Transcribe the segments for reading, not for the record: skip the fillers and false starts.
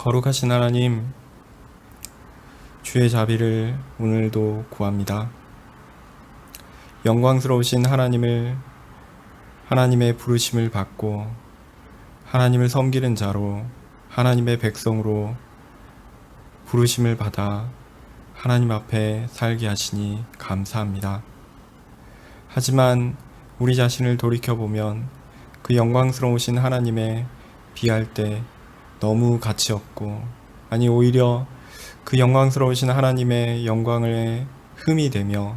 거룩하신 하나님, 주의 자비를 오늘도 구합니다. 영광스러우신 하나님을, 하나님의 부르심을 받고 하나님을 섬기는 자로, 하나님의 백성으로 부르심을 받아 하나님 앞에 살게 하시니 감사합니다. 하지만 우리 자신을 돌이켜보면 그 영광스러우신 하나님에 비할 때 너무 가치 없고, 아니 오히려 그 영광스러우신 하나님의 영광을 흠이 되며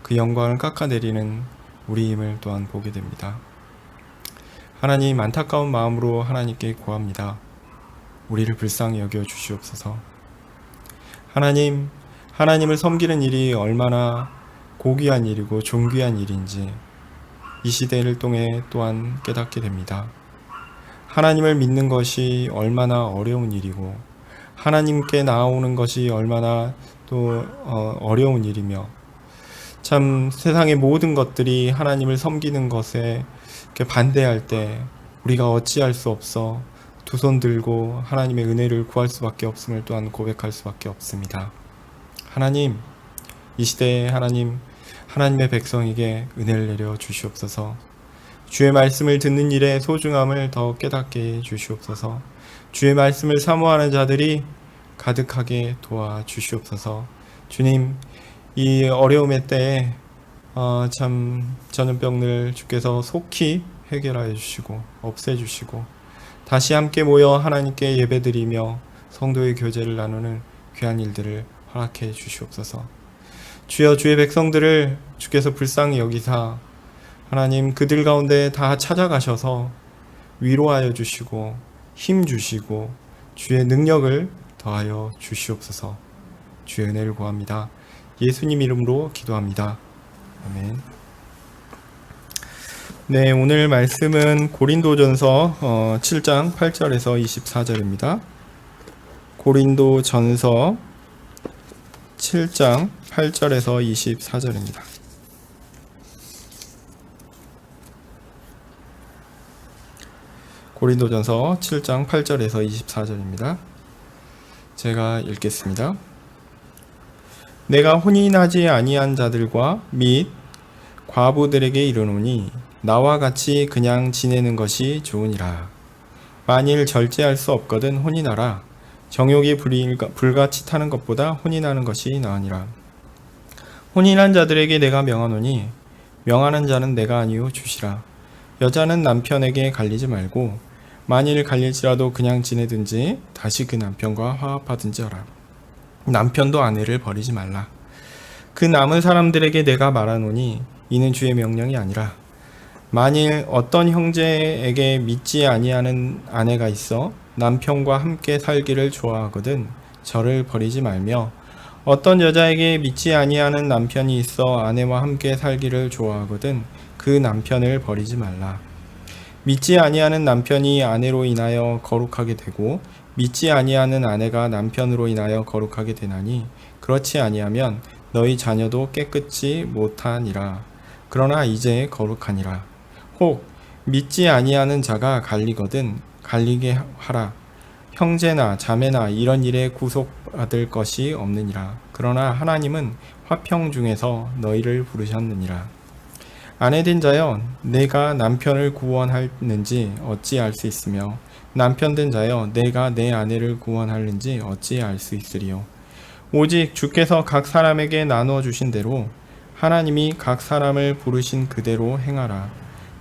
그 영광을 깎아내리는 우리임을 또한 보게 됩니다. 하나님, 안타까운 마음으로 하나님께 구합니다. 우리를 불쌍히 여겨 주시옵소서. 하나님, 하나님을 섬기는 일이 얼마나 고귀한 일이고 존귀한 일인지 이 시대를 통해 또한 깨닫게 됩니다. 하나님을 믿는 것이 얼마나 어려운 일이고 하나님께 나아오는 것이 얼마나 또 어려운 일이며, 참 세상의 모든 것들이 하나님을 섬기는 것에 반대할 때 우리가 어찌할 수 없어 두 손 들고 하나님의 은혜를 구할 수밖에 없음을 또한 고백할 수밖에 없습니다. 하나님, 이 시대에 하나님의 백성에게 은혜를 내려 주시옵소서. 주의 말씀을 듣는 일의 소중함을 더 깨닫게 해 주시옵소서. 주의 말씀을 사모하는 자들이 가득하게 도와 주시옵소서. 주님, 이 어려움의 때에 참 전염병을 주께서 속히 해결하여 주시고 없애주시고 다시 함께 모여 하나님께 예배드리며 성도의 교제를 나누는 귀한 일들을 허락해 주시옵소서. 주여, 주의 백성들을 주께서 불쌍히 여기사 하나님 그들 가운데 다 찾아가셔서 위로하여 주시고 힘 주시고 주의 능력을 더하여 주시옵소서. 주의 은혜를 구합니다. 예수님 이름으로 기도합니다. 아멘. 네, 오늘 말씀은 고린도전서 7장 8절에서 24절입니다. 고린도전서 7장 8절에서 24절입니다. 고린도전서 7장 8절에서 24절입니다. 제가 읽겠습니다. 내가 혼인하지 아니한 자들과 및 과부들에게 이르노니 나와 같이 그냥 지내는 것이 좋으니라. 만일 절제할 수 없거든 혼인하라. 정욕이 불같이 타는 것보다 혼인하는 것이 나으니라. 혼인한 자들에게 내가 명하노니 명하는 자는 내가 아니요 주시라. 여자는 남편에게 갈리지 말고 만일 갈릴지라도 그냥 지내든지 다시 그 남편과 화합하든지 하라. 남편도 아내를 버리지 말라. 그 남은 사람들에게 내가 말하노니 이는 주의 명령이 아니라, 만일 어떤 형제에게 믿지 아니하는 아내가 있어 남편과 함께 살기를 좋아하거든 저를 버리지 말며, 어떤 여자에게 믿지 아니하는 남편이 있어 아내와 함께 살기를 좋아하거든 그 남편을 버리지 말라. 믿지 아니하는 남편이 아내로 인하여 거룩하게 되고 믿지 아니하는 아내가 남편으로 인하여 거룩하게 되나니 그렇지 아니하면 너희 자녀도 깨끗이 못하니라. 그러나 이제 거룩하니라. 혹 믿지 아니하는 자가 갈리거든 갈리게 하라. 형제나 자매나 이런 일에 구속받을 것이 없느니라. 그러나 하나님은 화평 중에서 너희를 부르셨느니라. 아내된 자여, 내가 남편을 구원하는지 어찌 알 수 있으며 남편된 자여, 내가 내 아내를 구원하는지 어찌 알 수 있으리요. 오직 주께서 각 사람에게 나누어 주신 대로 하나님이 각 사람을 부르신 그대로 행하라.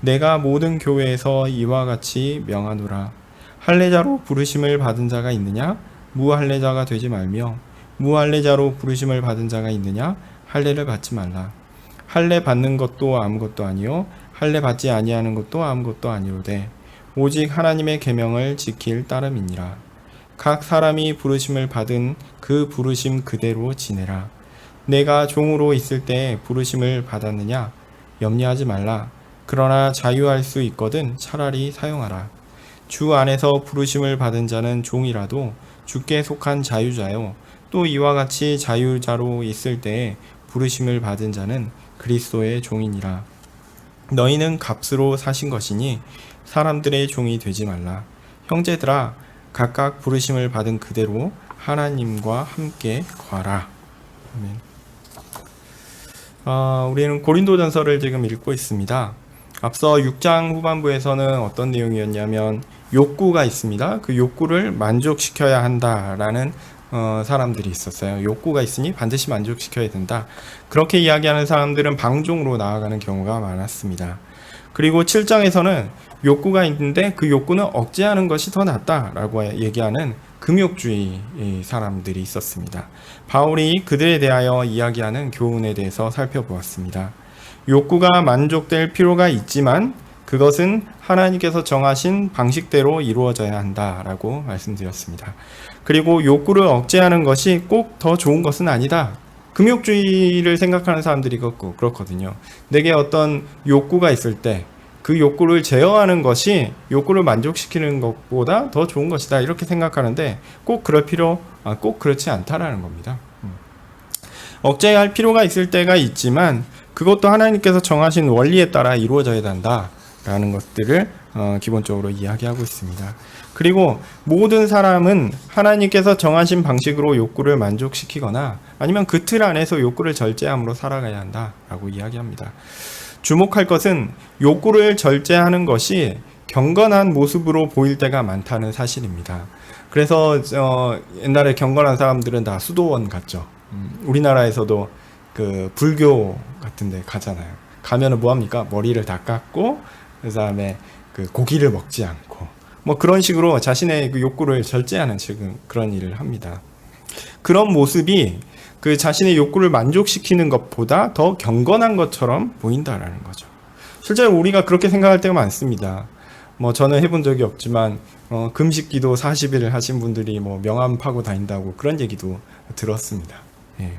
내가 모든 교회에서 이와 같이 명하노라. 할례자로 부르심을 받은 자가 있느냐? 무할례자가 되지 말며, 무할례자로 부르심을 받은 자가 있느냐? 할례를 받지 말라. 할례 받는 것도 아무것도 아니요 할례 받지 아니하는 것도 아무것도 아니로되 오직 하나님의 계명을 지킬 따름이니라. 각 사람이 부르심을 받은 그 부르심 그대로 지내라. 내가 종으로 있을 때 부르심을 받았느냐? 염려하지 말라. 그러나 자유할 수 있거든 차라리 사용하라. 주 안에서 부르심을 받은 자는 종이라도 주께 속한 자유자요, 또 이와 같이 자유자로 있을 때에 부르심을 받은 자는 그리스도의 종이니라. 너희는 값으로 사신 것이니 사람들의 종이 되지 말라. 형제들아, 각각 부르심을 받은 그대로 하나님과 함께 거하라. 아멘. 우리는 고린도전서를 지금 읽고 있습니다. 앞서 6장 후반부에서는 어떤 내용이었냐면 욕구가 있습니다. 그 욕구를 만족시켜야 한다라는 사람들이 있었어요. 욕구가 있으니 반드시 만족시켜야 된다. 그렇게 이야기하는 사람들은 방종으로 나아가는 경우가 많았습니다. 그리고 7장에서는 욕구가 있는데 그 욕구는 억제하는 것이 더 낫다라고 얘기하는 금욕주의 사람들이 있었습니다. 바울이 그들에 대하여 이야기하는 교훈에 대해서 살펴보았습니다. 욕구가 만족될 필요가 있지만 그것은 하나님께서 정하신 방식대로 이루어져야 한다라고 말씀드렸습니다. 그리고 욕구를 억제하는 것이 꼭 더 좋은 것은 아니다. 금욕주의를 생각하는 사람들이 그렇거든요. 내게 어떤 욕구가 있을 때 그 욕구를 제어하는 것이 욕구를 만족시키는 것보다 더 좋은 것이다. 이렇게 생각하는데 꼭 그렇지 않다라는 겁니다. 억제할 필요가 있을 때가 있지만 그것도 하나님께서 정하신 원리에 따라 이루어져야 한다라는 것들을 기본적으로 이야기하고 있습니다. 그리고 모든 사람은 하나님께서 정하신 방식으로 욕구를 만족시키거나 아니면 그 틀 안에서 욕구를 절제함으로 살아가야 한다라고 이야기합니다. 주목할 것은 욕구를 절제하는 것이 경건한 모습으로 보일 때가 많다는 사실입니다. 그래서 옛날에 경건한 사람들은 다 수도원 갔죠. 우리나라에서도 그 불교 같은 데 가잖아요. 가면은 뭐합니까? 머리를 다 깎고 그 다음에 그 고기를 먹지 않고 뭐 그런 식으로 자신의 그 욕구를 절제하는 지금 그런 일을 합니다. 그런 모습이 그 자신의 욕구를 만족시키는 것보다 더 경건한 것처럼 보인다라는 거죠. 실제로 우리가 그렇게 생각할 때가 많습니다. 뭐 저는 해본 적이 없지만 금식기도 40일을 하신 분들이 뭐 명함 파고 다닌다고 그런 얘기도 들었습니다. 예.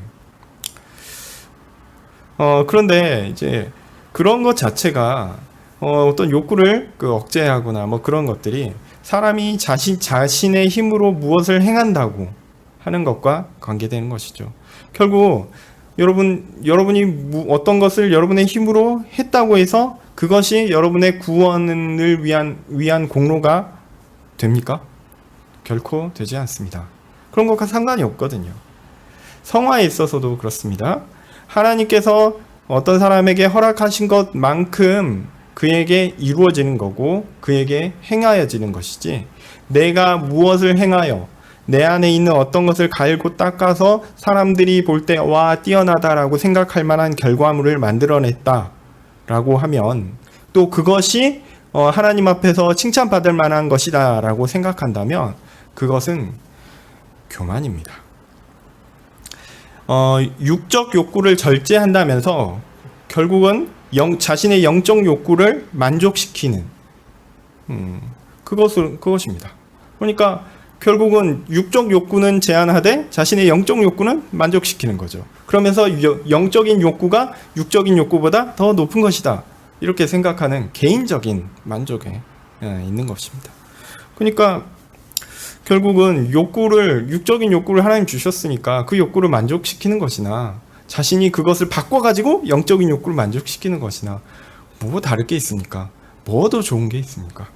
그런데 이제 그런 것 자체가 어떤 욕구를 억제하거나 뭐 그런 것들이 사람이 자신의 힘으로 무엇을 행한다고 하는 것과 관계되는 것이죠. 결국 여러분이 어떤 것을 여러분의 힘으로 했다고 해서 그것이 여러분의 구원을 위한 공로가 됩니까? 결코 되지 않습니다. 그런 것과 상관이 없거든요. 성화에 있어서도 그렇습니다. 하나님께서 어떤 사람에게 허락하신 것만큼 그에게 이루어지는 거고 그에게 행하여지는 것이지 내가 무엇을 행하여 내 안에 있는 어떤 것을 갈고 닦아서 사람들이 볼 때 와 뛰어나다라고 생각할 만한 결과물을 만들어냈다라고 하면 또 그것이 하나님 앞에서 칭찬받을 만한 것이다 라고 생각한다면 그것은 교만입니다. 육적 욕구를 절제한다면서 결국은 자신의 영적 욕구를 만족시키는 그것입니다. 그러니까 결국은 육적 욕구는 제한하되 자신의 영적 욕구는 만족시키는 거죠. 그러면서 영적인 욕구가 육적인 욕구보다 더 높은 것이다. 이렇게 생각하는 개인적인 만족에 있는 것입니다. 그러니까 결국은 육적인 욕구를 하나님 주셨으니까 그 욕구를 만족시키는 것이나 자신이 그것을 바꿔가지고 영적인 욕구를 만족시키는 것이나 뭐 다를 게 있습니까? 뭐 더 좋은 게 있습니까?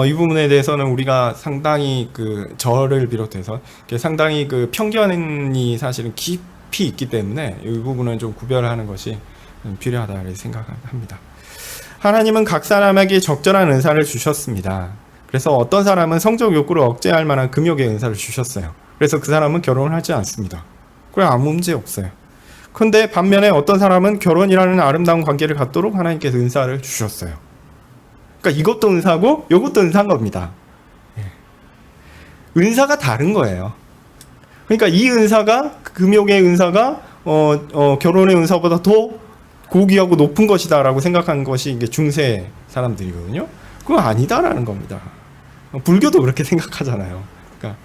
이 부분에 대해서는 우리가 상당히 저를 비롯해서 상당히 편견이 사실은 깊이 있기 때문에 이 부분은 좀 구별하는 것이 필요하다고 생각합니다. 하나님은 각 사람에게 적절한 은사를 주셨습니다. 그래서 어떤 사람은 성적 욕구를 억제할 만한 금욕의 은사를 주셨어요. 그래서 그 사람은 결혼을 하지 않습니다. 그래 아무 문제 없어요. 그런데 반면에 어떤 사람은 결혼이라는 아름다운 관계를 갖도록 하나님께서 은사를 주셨어요. 그러니까 이것도 은사고 이것도 은사인 겁니다. 은사가 다른 거예요. 그러니까 이 은사가 금욕의 은사가 결혼의 은사보다 더 고귀하고 높은 것이다라고 생각하는 것이 이게 중세 사람들이거든요. 그거 아니다라는 겁니다. 불교도 그렇게 생각하잖아요. 그러니까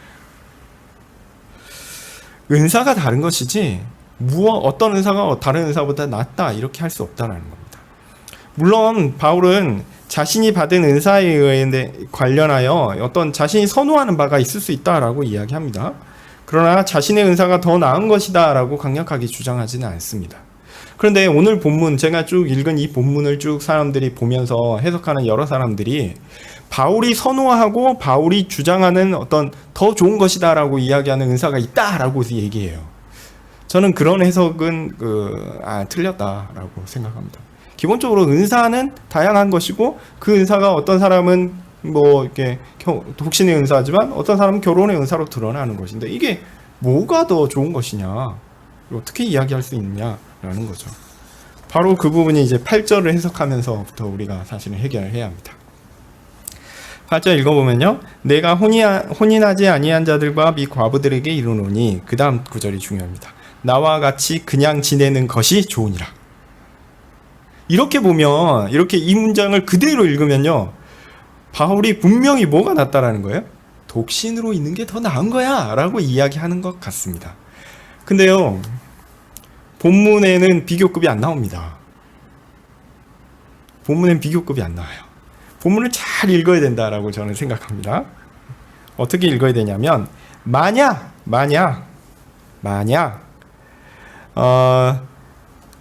은사가 다른 것이지 어떤 은사가 다른 은사보다 낫다 이렇게 할 수 없다라는 겁니다. 물론 바울은 자신이 받은 은사에 관련하여 어떤 자신이 선호하는 바가 있을 수 있다라고 이야기합니다. 그러나 자신의 은사가 더 나은 것이다라고 강력하게 주장하지는 않습니다. 그런데 오늘 본문 제가 쭉 읽은 이 본문을 쭉 사람들이 보면서 해석하는 여러 사람들이 바울이 선호하고 바울이 주장하는 어떤 더 좋은 것이다라고 이야기하는 은사가 있다라고 얘기해요. 저는 그런 해석은 틀렸다라고 생각합니다. 기본적으로 은사는 다양한 것이고 그 은사가 어떤 사람은 뭐 이렇게 독신의 은사지만 어떤 사람은 결혼의 은사로 드러나는 것인데 이게 뭐가 더 좋은 것이냐, 어떻게 이야기할 수 있느냐라는 거죠. 바로 그 부분이 이제 8절을 해석하면서부터 우리가 사실은 해결을 해야 합니다. 8절 읽어보면요. 내가 혼인하지 아니한 자들과 및 과부들에게 이르노니, 그 다음 구절이 중요합니다. 나와 같이 그냥 지내는 것이 좋으니라. 이렇게 보면, 이렇게 이 문장을 그대로 읽으면요, 바울이 분명히 뭐가 낫다라는 거예요? 독신으로 있는 게 더 나은 거야 라고 이야기하는 것 같습니다. 근데요, 본문에는 비교급이 안 나옵니다. 본문엔 비교급이 안 나와요. 본문을 잘 읽어야 된다라고 저는 생각합니다. 어떻게 읽어야 되냐면, 만약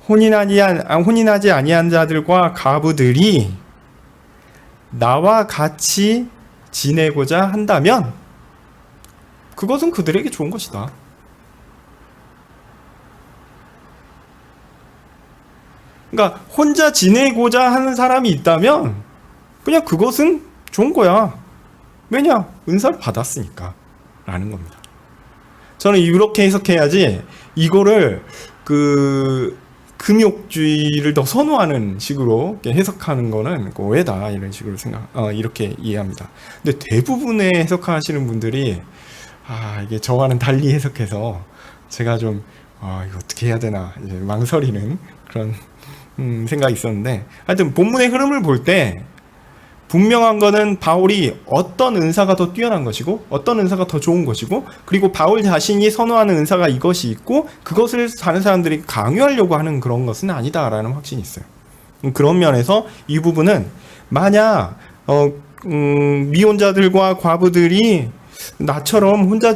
혼인하지 아니한 자들과 과부들이 나와 같이 지내고자 한다면 그것은 그들에게 좋은 것이다. 그러니까 혼자 지내고자 하는 사람이 있다면 그냥 그것은 좋은 거야. 왜냐? 은사를 받았으니까 라는 겁니다. 저는 이렇게 해석해야지 이거를 금욕주의를 더 선호하는 식으로 해석하는 거는 오해다 이런 식으로 이렇게 이해합니다. 근데 대부분의 해석하시는 분들이 이게 저와는 달리 해석해서 제가 좀 이거 어떻게 해야 되나 이제 망설이는 그런 생각이 있었는데, 하여튼 본문의 흐름을 볼 때 분명한 거는 바울이 어떤 은사가 더 뛰어난 것이고 어떤 은사가 더 좋은 것이고, 그리고 바울 자신이 선호하는 은사가 이것이 있고 그것을 다른 사람들이 강요하려고 하는 그런 것은 아니다라는 확신이 있어요. 그런 면에서 이 부분은 만약 미혼자들과 과부들이 나처럼 혼자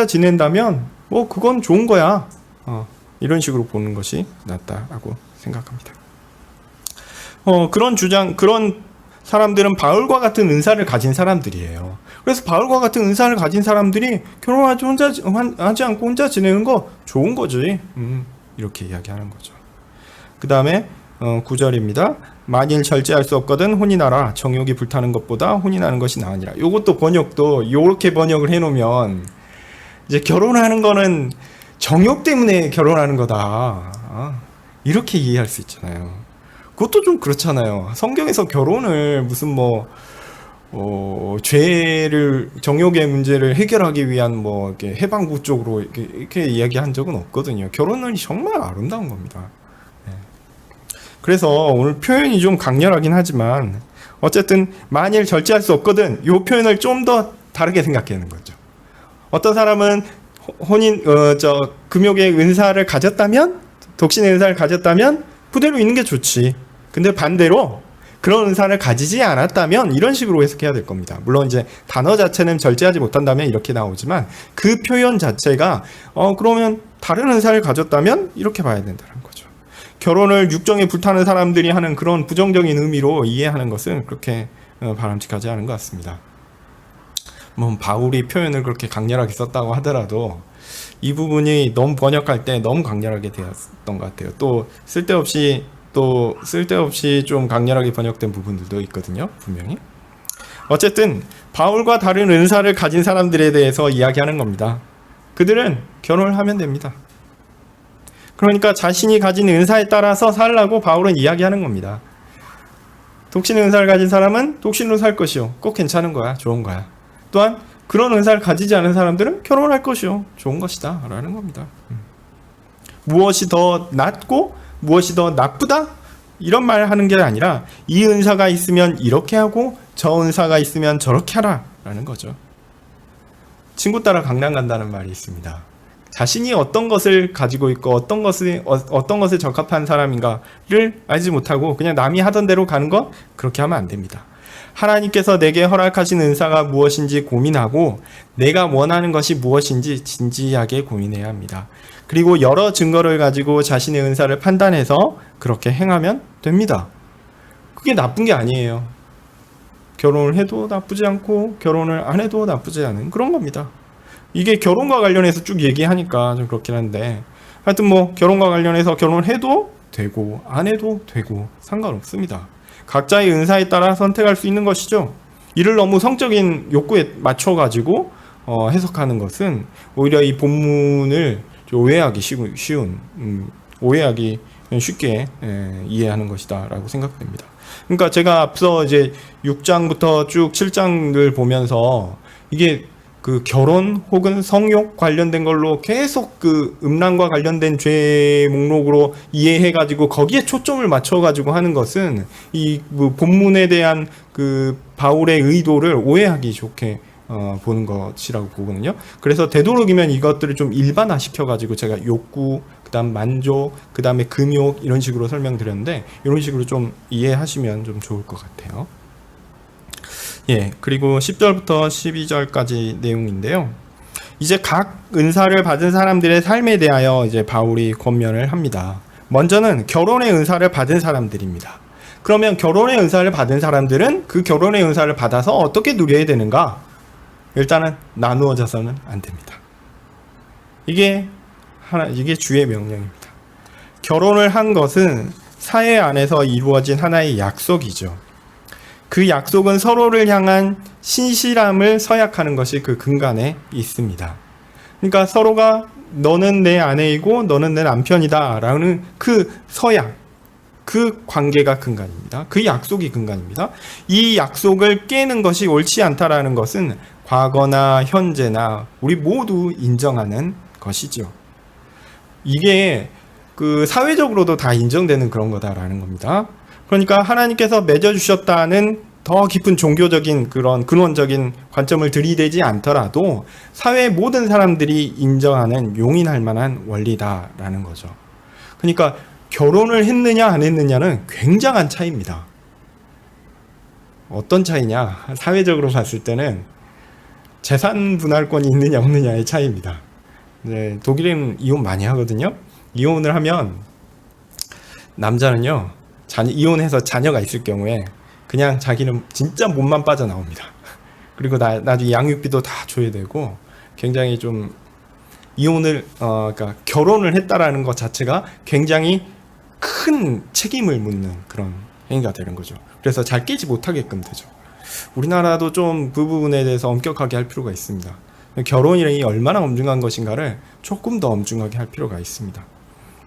지낸다면 뭐 그건 좋은 거야, 이런 식으로 보는 것이 낫다라고 생각합니다. 그런 사람들은 바울과 같은 은사를 가진 사람들이에요. 그래서 바울과 같은 은사를 가진 사람들이 결혼하지 않고 혼자 지내는 거 좋은 거지. 이렇게 이야기하는 거죠. 그 다음에 9절입니다. 만일 절제할 수 없거든 혼인하라. 정욕이 불타는 것보다 혼인하는 것이 나으니라. 이것도 번역도 이렇게 번역을 해놓으면 이제 결혼하는 거는 정욕 때문에 결혼하는 거다, 이렇게 이해할 수 있잖아요. 그것도 좀 그렇잖아요. 성경에서 결혼을 무슨 정욕의 문제를 해결하기 위한 이렇게 해방구 쪽으로 이렇게 이야기한 적은 없거든요. 결혼은 정말 아름다운 겁니다. 네. 그래서 오늘 표현이 좀 강렬하긴 하지만 어쨌든 만일 절제할 수 없거든, 이 표현을 좀 더 다르게 생각하는 거죠. 어떤 사람은 금욕의 은사를 가졌다면, 독신의 은사를 가졌다면 그대로 있는 게 좋지. 근데 반대로 그런 은사를 가지지 않았다면 이런 식으로 해석해야 될 겁니다. 물론 이제 단어 자체는 절제하지 못한다면 이렇게 나오지만 그 표현 자체가 그러면 다른 은사를 가졌다면 이렇게 봐야 된다는 거죠. 결혼을 육정에 불타는 사람들이 하는 그런 부정적인 의미로 이해하는 것은 그렇게 바람직하지 않은 것 같습니다. 바울이 표현을 그렇게 강렬하게 썼다고 하더라도 이 부분이 너무 번역할 때 너무 강렬하게 되었던 것 같아요. 또 쓸데없이 좀 강렬하게 번역된 부분들도 있거든요, 분명히. 어쨌든 바울과 다른 은사를 가진 사람들에 대해서 이야기하는 겁니다. 그들은 결혼을 하면 됩니다. 그러니까 자신이 가진 은사에 따라서 살라고 바울은 이야기하는 겁니다. 독신의 은사를 가진 사람은 독신으로 살 것이요, 꼭 괜찮은 거야, 좋은 거야. 또한 그런 은사를 가지지 않은 사람들은 결혼할 것이요, 좋은 것이다 라는 겁니다. 무엇이 더 낫고 무엇이 더 나쁘다? 이런 말 하는 게 아니라 이 은사가 있으면 이렇게 하고 저 은사가 있으면 저렇게 하라 라는 거죠. 친구 따라 강남 간다는 말이 있습니다. 자신이 어떤 것을 가지고 있고 어떤 것에 적합한 사람인가를 알지 못하고 그냥 남이 하던 대로 가는 것, 그렇게 하면 안 됩니다. 하나님께서 내게 허락하신 은사가 무엇인지 고민하고 내가 원하는 것이 무엇인지 진지하게 고민해야 합니다. 그리고 여러 증거를 가지고 자신의 은사를 판단해서 그렇게 행하면 됩니다. 그게 나쁜 게 아니에요. 결혼을 해도 나쁘지 않고 결혼을 안 해도 나쁘지 않은 그런 겁니다. 이게 결혼과 관련해서 쭉 얘기하니까 좀 그렇긴 한데, 하여튼 뭐 결혼과 관련해서 결혼을 해도 되고 안 해도 되고 상관없습니다. 각자의 은사에 따라 선택할 수 있는 것이죠. 이를 너무 성적인 욕구에 맞춰가지고 해석하는 것은 오히려 이 본문을 좀 오해하기 쉬운 오해하기 쉽게 이해하는 것이다 라고 생각됩니다. 그러니까 제가 앞서 이제 6장부터 쭉 7장을 보면서 이게 그 결혼 혹은 성욕 관련된 걸로 계속 그 음란과 관련된 죄 목록으로 이해해가지고 거기에 초점을 맞춰가지고 하는 것은 이 본문에 대한 그 바울의 의도를 오해하기 좋게 보는 것이라고 보거든요. 그래서 되도록이면 이것들을 좀 일반화 시켜가지고 제가 욕구, 그 다음 만족, 그 다음에 금욕 이런 식으로 설명드렸는데 이런 식으로 좀 이해하시면 좀 좋을 것 같아요. 예, 그리고 10절부터 12절까지 내용인데요. 이제 각 은사를 받은 사람들의 삶에 대하여 이제 바울이 권면을 합니다. 먼저는 결혼의 은사를 받은 사람들입니다. 그러면 결혼의 은사를 받은 사람들은 그 결혼의 은사를 받아서 어떻게 누려야 되는가? 일단은 나누어져서는 안 됩니다. 이게 주의 명령입니다. 결혼을 한 것은 사회 안에서 이루어진 하나의 약속이죠. 그 약속은 서로를 향한 신실함을 서약하는 것이 그 근간에 있습니다. 그러니까 서로가 너는 내 아내이고 너는 내 남편이다 라는 그 서약, 그 관계가 근간입니다. 그 약속이 근간입니다. 이 약속을 깨는 것이 옳지 않다라는 것은 과거나 현재나 우리 모두 인정하는 것이죠. 이게 그 사회적으로도 다 인정되는 그런 거다라는 겁니다. 그러니까 하나님께서 맺어주셨다는 더 깊은 종교적인 그런 근원적인 관점을 들이대지 않더라도 사회의 모든 사람들이 인정하는 용인할 만한 원리다라는 거죠. 그러니까 결혼을 했느냐 안 했느냐는 굉장한 차이입니다. 어떤 차이냐? 사회적으로 봤을 때는 재산 분할권이 있느냐 없느냐의 차이입니다. 네, 독일은 이혼 많이 하거든요. 이혼을 하면 남자는요, 이혼해서 자녀가 있을 경우에 그냥 자기는 진짜 몸만 빠져나옵니다. 그리고 나중에 양육비도 다 줘야 되고 굉장히 좀 이혼을 그러니까 결혼을 했다라는 것 자체가 굉장히 큰 책임을 묻는 그런 행위가 되는 거죠. 그래서 잘 깨지 못하게끔 되죠. 우리나라도 좀 그 부분에 대해서 엄격하게 할 필요가 있습니다. 결혼이 얼마나 엄중한 것인가를 조금 더 엄중하게 할 필요가 있습니다.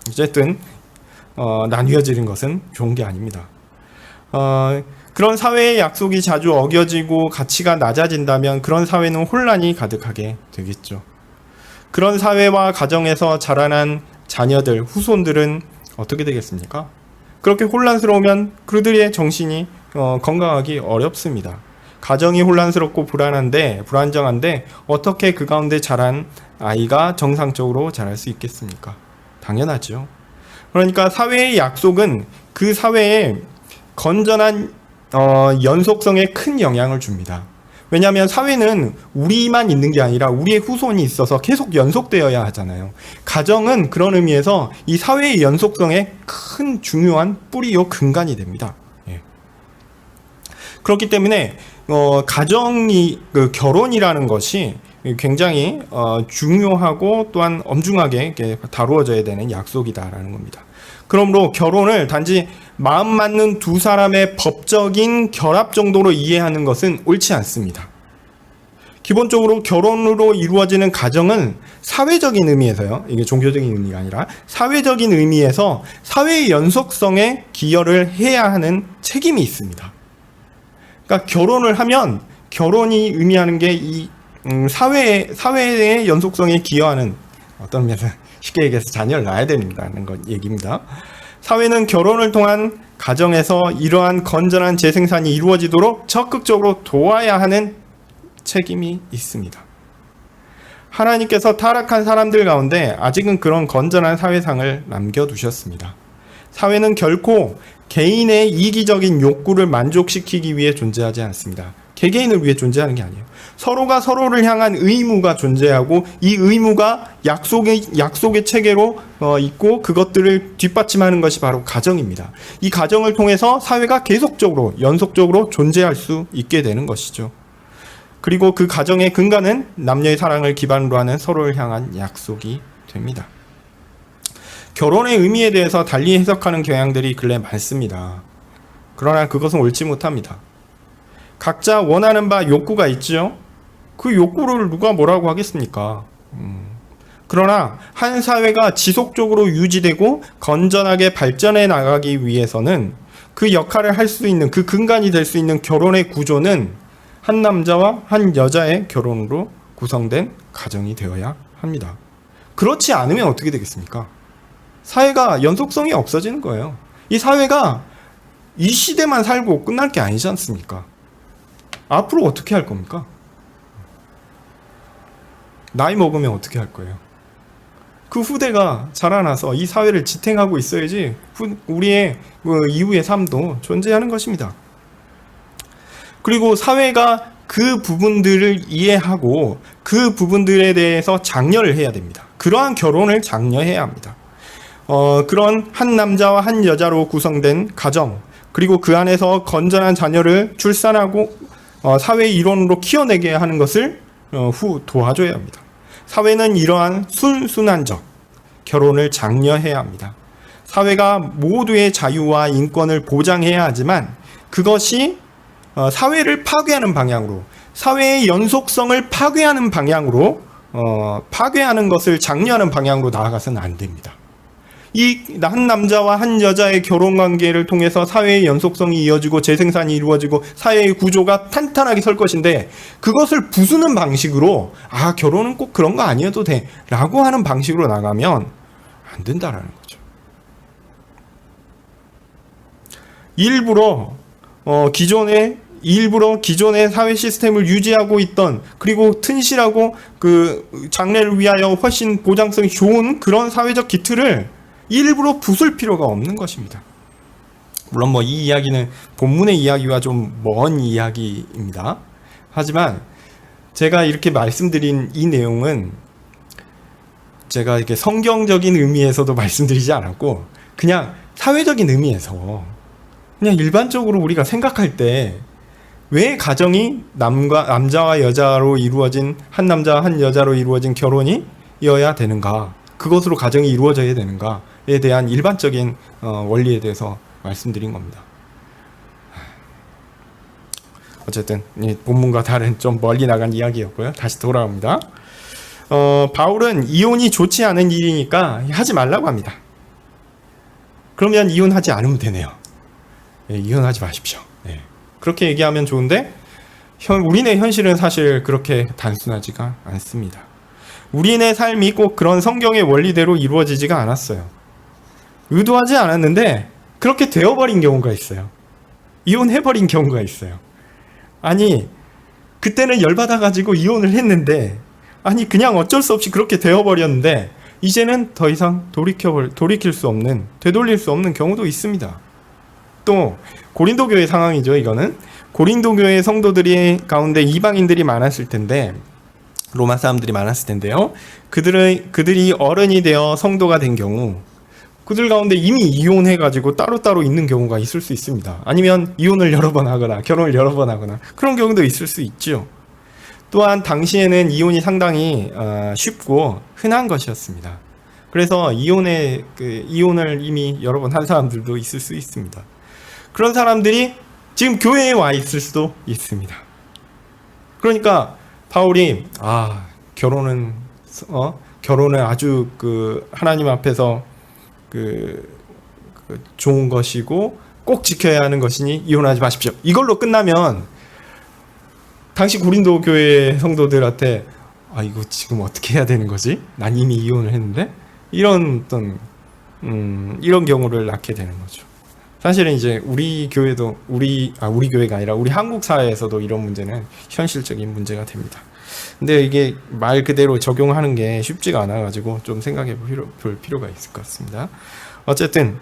어쨌든 나뉘어지는 것은 좋은 게 아닙니다. 그런 사회의 약속이 자주 어겨지고 가치가 낮아진다면 그런 사회는 혼란이 가득하게 되겠죠. 그런 사회와 가정에서 자라난 자녀들, 후손들은 어떻게 되겠습니까? 그렇게 혼란스러우면 그들의 정신이 건강하기 어렵습니다. 가정이 혼란스럽고 불안정한데 어떻게 그 가운데 자란 아이가 정상적으로 자랄 수 있겠습니까? 당연하죠. 그러니까 사회의 약속은 그 사회에 건전한 연속성에 큰 영향을 줍니다. 왜냐하면 사회는 우리만 있는 게 아니라 우리의 후손이 있어서 계속 연속되어야 하잖아요. 가정은 그런 의미에서 이 사회의 연속성에 큰 중요한 뿌리요 근간이 됩니다. 예. 그렇기 때문에 가정이 결혼이라는 것이 굉장히 중요하고 또한 엄중하게 다루어져야 되는 약속이다라는 겁니다. 그러므로 결혼을 단지 마음 맞는 두 사람의 법적인 결합 정도로 이해하는 것은 옳지 않습니다. 기본적으로 결혼으로 이루어지는 가정은 사회적인 의미에서요, 이게 종교적인 의미가 아니라 사회적인 의미에서 사회의 연속성에 기여를 해야 하는 책임이 있습니다. 그러니까 결혼을 하면 결혼이 의미하는 게 이 사회의 연속성에 기여하는 어떤 면에서 쉽게 얘기해서 자녀를 낳아야 된다는 것 얘기입니다. 사회는 결혼을 통한 가정에서 이러한 건전한 재생산이 이루어지도록 적극적으로 도와야 하는 책임이 있습니다. 하나님께서 타락한 사람들 가운데 아직은 그런 건전한 사회상을 남겨두셨습니다. 사회는 결코 개인의 이기적인 욕구를 만족시키기 위해 존재하지 않습니다. 개개인을 위해 존재하는 게 아니에요. 서로가 서로를 향한 의무가 존재하고 이 의무가 약속의 체계로 있고 그것들을 뒷받침하는 것이 바로 가정입니다. 이 가정을 통해서 사회가 계속적으로 연속적으로 존재할 수 있게 되는 것이죠. 그리고 그 가정의 근간은 남녀의 사랑을 기반으로 하는 서로를 향한 약속이 됩니다. 결혼의 의미에 대해서 달리 해석하는 경향들이 근래 많습니다. 그러나 그것은 옳지 못합니다. 각자 원하는 바 욕구가 있죠. 그 욕구를 누가 뭐라고 하겠습니까? 그러나 한 사회가 지속적으로 유지되고 건전하게 발전해 나가기 위해서는 그 역할을 할 수 있는, 그 근간이 될 수 있는 결혼의 구조는 한 남자와 한 여자의 결혼으로 구성된 가정이 되어야 합니다. 그렇지 않으면 어떻게 되겠습니까? 사회가 연속성이 없어지는 거예요. 이 사회가 이 시대만 살고 끝날 게 아니지 않습니까? 앞으로 어떻게 할 겁니까? 나이 먹으면 어떻게 할 거예요? 그 후대가 자라나서 이 사회를 지탱하고 있어야지 우리의 이후의 삶도 존재하는 것입니다. 그리고 사회가 그 부분들을 이해하고 그 부분들에 대해서 장려를 해야 됩니다. 그러한 결혼을 장려해야 합니다. 그런 한 남자와 한 여자로 구성된 가정, 그리고 그 안에서 건전한 자녀를 출산하고 사회의 일원으로 키워내게 하는 것을 도와줘야 합니다. 사회는 이러한 순순한적 결혼을 장려해야 합니다. 사회가 모두의 자유와 인권을 보장해야 하지만 그것이 사회를 파괴하는 방향으로, 사회의 연속성을 파괴하는 방향으로, 파괴하는 것을 장려하는 방향으로 나아가서는 안 됩니다. 이 한 남자와 한 여자의 결혼 관계를 통해서 사회의 연속성이 이어지고 재생산이 이루어지고 사회의 구조가 탄탄하게 설 것인데, 그것을 부수는 방식으로 결혼은 꼭 그런 거 아니어도 돼 라고 하는 방식으로 나가면 안 된다라는 거죠. 일부러 기존의 사회 시스템을 유지하고 있던, 그리고 튼실하고 그 장래를 위하여 훨씬 보장성이 좋은 그런 사회적 기틀을 일부러 부술 필요가 없는 것입니다. 물론 이 이야기는 본문의 이야기와 좀 먼 이야기입니다. 하지만 제가 이렇게 말씀드린 이 내용은 제가 이렇게 성경적인 의미에서도 말씀드리지 않았고, 그냥 사회적인 의미에서 그냥 일반적으로 우리가 생각할 때 왜 가정이 남자와 여자로 이루어진, 한 남자와 한 여자로 이루어진 결혼이어야 되는가, 그것으로 가정이 이루어져야 되는가에 대한 일반적인 원리에 대해서 말씀드린 겁니다. 어쨌든 본문과 다른 좀 멀리 나간 이야기였고요. 다시 돌아옵니다. 바울은 이혼이 좋지 않은 일이니까 하지 말라고 합니다. 그러면 이혼하지 않으면 되네요. 이혼하지 마십시오. 그렇게 얘기하면 좋은데 우리네 현실은 사실 그렇게 단순하지가 않습니다. 우리네 삶이 꼭 그런 성경의 원리대로 이루어지지가 않았어요. 의도하지 않았는데 그렇게 되어버린 경우가 있어요. 이혼해버린 경우가 있어요. 아니, 그때는 열받아가지고 이혼을 했는데, 그냥 어쩔 수 없이 그렇게 되어버렸는데 이제는 더 이상 돌이킬 수 없는, 되돌릴 수 없는 경우도 있습니다. 또 고린도 교회 상황이죠. 이거는 고린도 교회 성도들이 가운데 이방인들이 많았을 텐데, 로마 사람들이 많았을 텐데요. 그들이 어른이 되어 성도가 된 경우, 그들 가운데 이미 이혼해가지고 따로따로 있는 경우가 있을 수 있습니다. 아니면 이혼을 여러 번 하거나 결혼을 여러 번 하거나 그런 경우도 있을 수 있죠. 또한 당시에는 이혼이 상당히 쉽고 흔한 것이었습니다. 그래서 이혼을 이미 여러 번 한 사람들도 있을 수 있습니다. 그런 사람들이 지금 교회에 와 있을 수도 있습니다. 그러니까 바울이 결혼은 아주 하나님 앞에서 좋은 것이고 꼭 지켜야 하는 것이니 이혼하지 마십시오, 이걸로 끝나면 당시 고린도 교회 성도들한테 이거 지금 어떻게 해야 되는 거지? 난 이미 이혼을 했는데? 이런 경우를 낳게 되는 거죠. 사실은 이제 우리 교회도 우리 교회가 아니라 우리 한국 사회에서도 이런 문제는 현실적인 문제가 됩니다. 근데 이게 말 그대로 적용하는 게 쉽지가 않아가지고 좀 생각해 볼 필요가 있을 것 같습니다. 어쨌든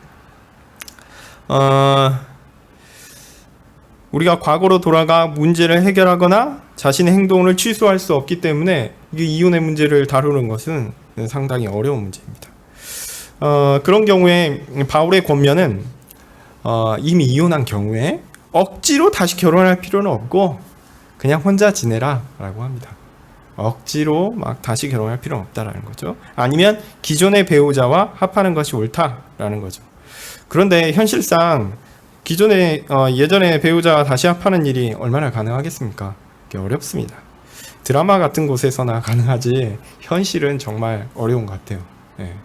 우리가 과거로 돌아가 문제를 해결하거나 자신의 행동을 취소할 수 없기 때문에 이 이혼의 문제를 다루는 것은 상당히 어려운 문제입니다. 그런 경우에 바울의 권면은 이미 이혼한 경우에 억지로 다시 결혼할 필요는 없고 그냥 혼자 지내라 라고 합니다. 억지로 막 다시 결혼할 필요는 없다라는 거죠. 아니면 기존의 배우자와 합하는 것이 옳다라는 거죠. 그런데 현실상 기존의 예전의 배우자와 다시 합하는 일이 얼마나 가능하겠습니까? 그게 어렵습니다. 드라마 같은 곳에서나 가능하지 현실은 정말 어려운 것 같아요. 네.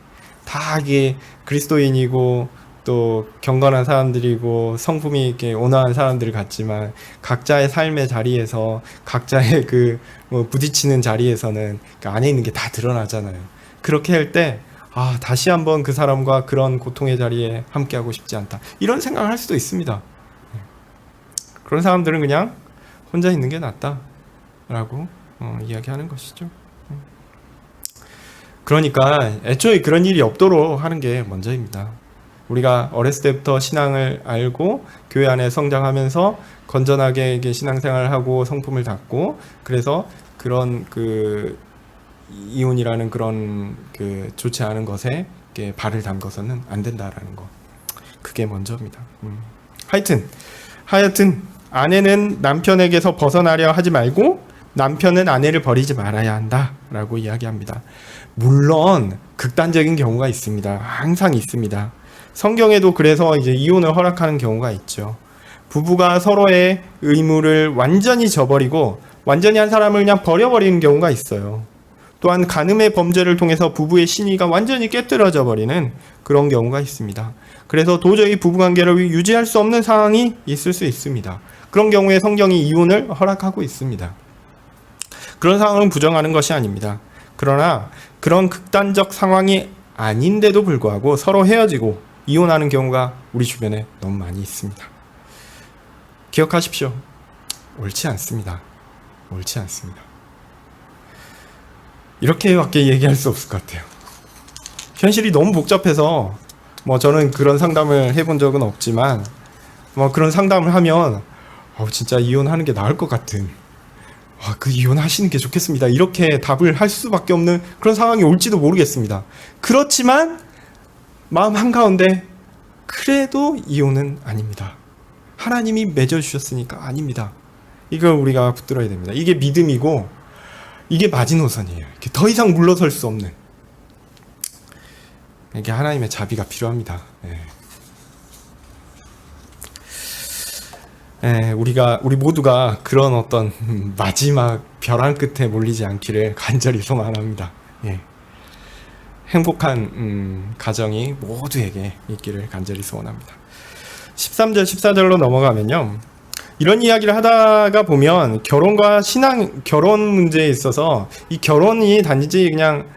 다 이게 그리스도인이고 또 경건한 사람들이고 성품이 이렇게 온화한 사람들 같지만 각자의 삶의 자리에서 각자의 부딪히는 자리에서는 그 안에 있는 게 다 드러나잖아요. 그렇게 할 때 다시 한번 그 사람과 그런 고통의 자리에 함께하고 싶지 않다. 이런 생각을 할 수도 있습니다. 그런 사람들은 그냥 혼자 있는 게 낫다라고 이야기하는 것이죠. 그러니까 애초에 그런 일이 없도록 하는 게 먼저입니다. 우리가 어렸을 때부터 신앙을 알고 교회 안에 성장하면서 건전하게 신앙생활을 하고 성품을 닦고 그래서 그런 이혼이라는 그런 좋지 않은 것에 발을 담궈서는 안 된다라는 거. 그게 먼저입니다. 하여튼 아내는 남편에게서 벗어나려 하지 말고 남편은 아내를 버리지 말아야 한다라고 이야기합니다. 물론 극단적인 경우가 있습니다. 항상 있습니다. 성경에도 그래서 이제 이혼을 허락하는 경우가 있죠. 부부가 서로의 의무를 완전히 저버리고 완전히 한 사람을 그냥 버려버리는 경우가 있어요. 또한 간음의 범죄를 통해서 부부의 신의가 완전히 깨뜨려져 버리는 그런 경우가 있습니다. 그래서 도저히 부부관계를 유지할 수 없는 상황이 있을 수 있습니다. 그런 경우에 성경이 이혼을 허락하고 있습니다. 그런 상황은 부정하는 것이 아닙니다. 그러나 그런 극단적 상황이 아닌데도 불구하고 서로 헤어지고 이혼하는 경우가 우리 주변에 너무 많이 있습니다. 기억하십시오. 옳지 않습니다. 옳지 않습니다. 이렇게밖에 얘기할 수 없을 것 같아요. 현실이 너무 복잡해서 저는 그런 상담을 해본 적은 없지만 그런 상담을 하면 진짜 이혼하는 게 나을 것 같은 이혼하시는 게 좋겠습니다. 이렇게 답을 할 수밖에 없는 그런 상황이 올지도 모르겠습니다. 그렇지만 마음 한가운데 그래도 이혼은 아닙니다. 하나님이 맺어주셨으니까 아닙니다. 이걸 우리가 붙들어야 됩니다. 이게 믿음이고 이게 마지노선이에요. 더 이상 물러설 수 없는 이게 하나님의 자비가 필요합니다. 우리 모두가 그런 어떤 마지막 벼랑 끝에 몰리지 않기를 간절히 소망합니다. 행복한 가정이 모두에게 있기를 간절히 소원합니다. 13절 14절로 넘어가면요, 이런 이야기를 하다가 보면 결혼 문제에 있어서 이 결혼이 단지 그냥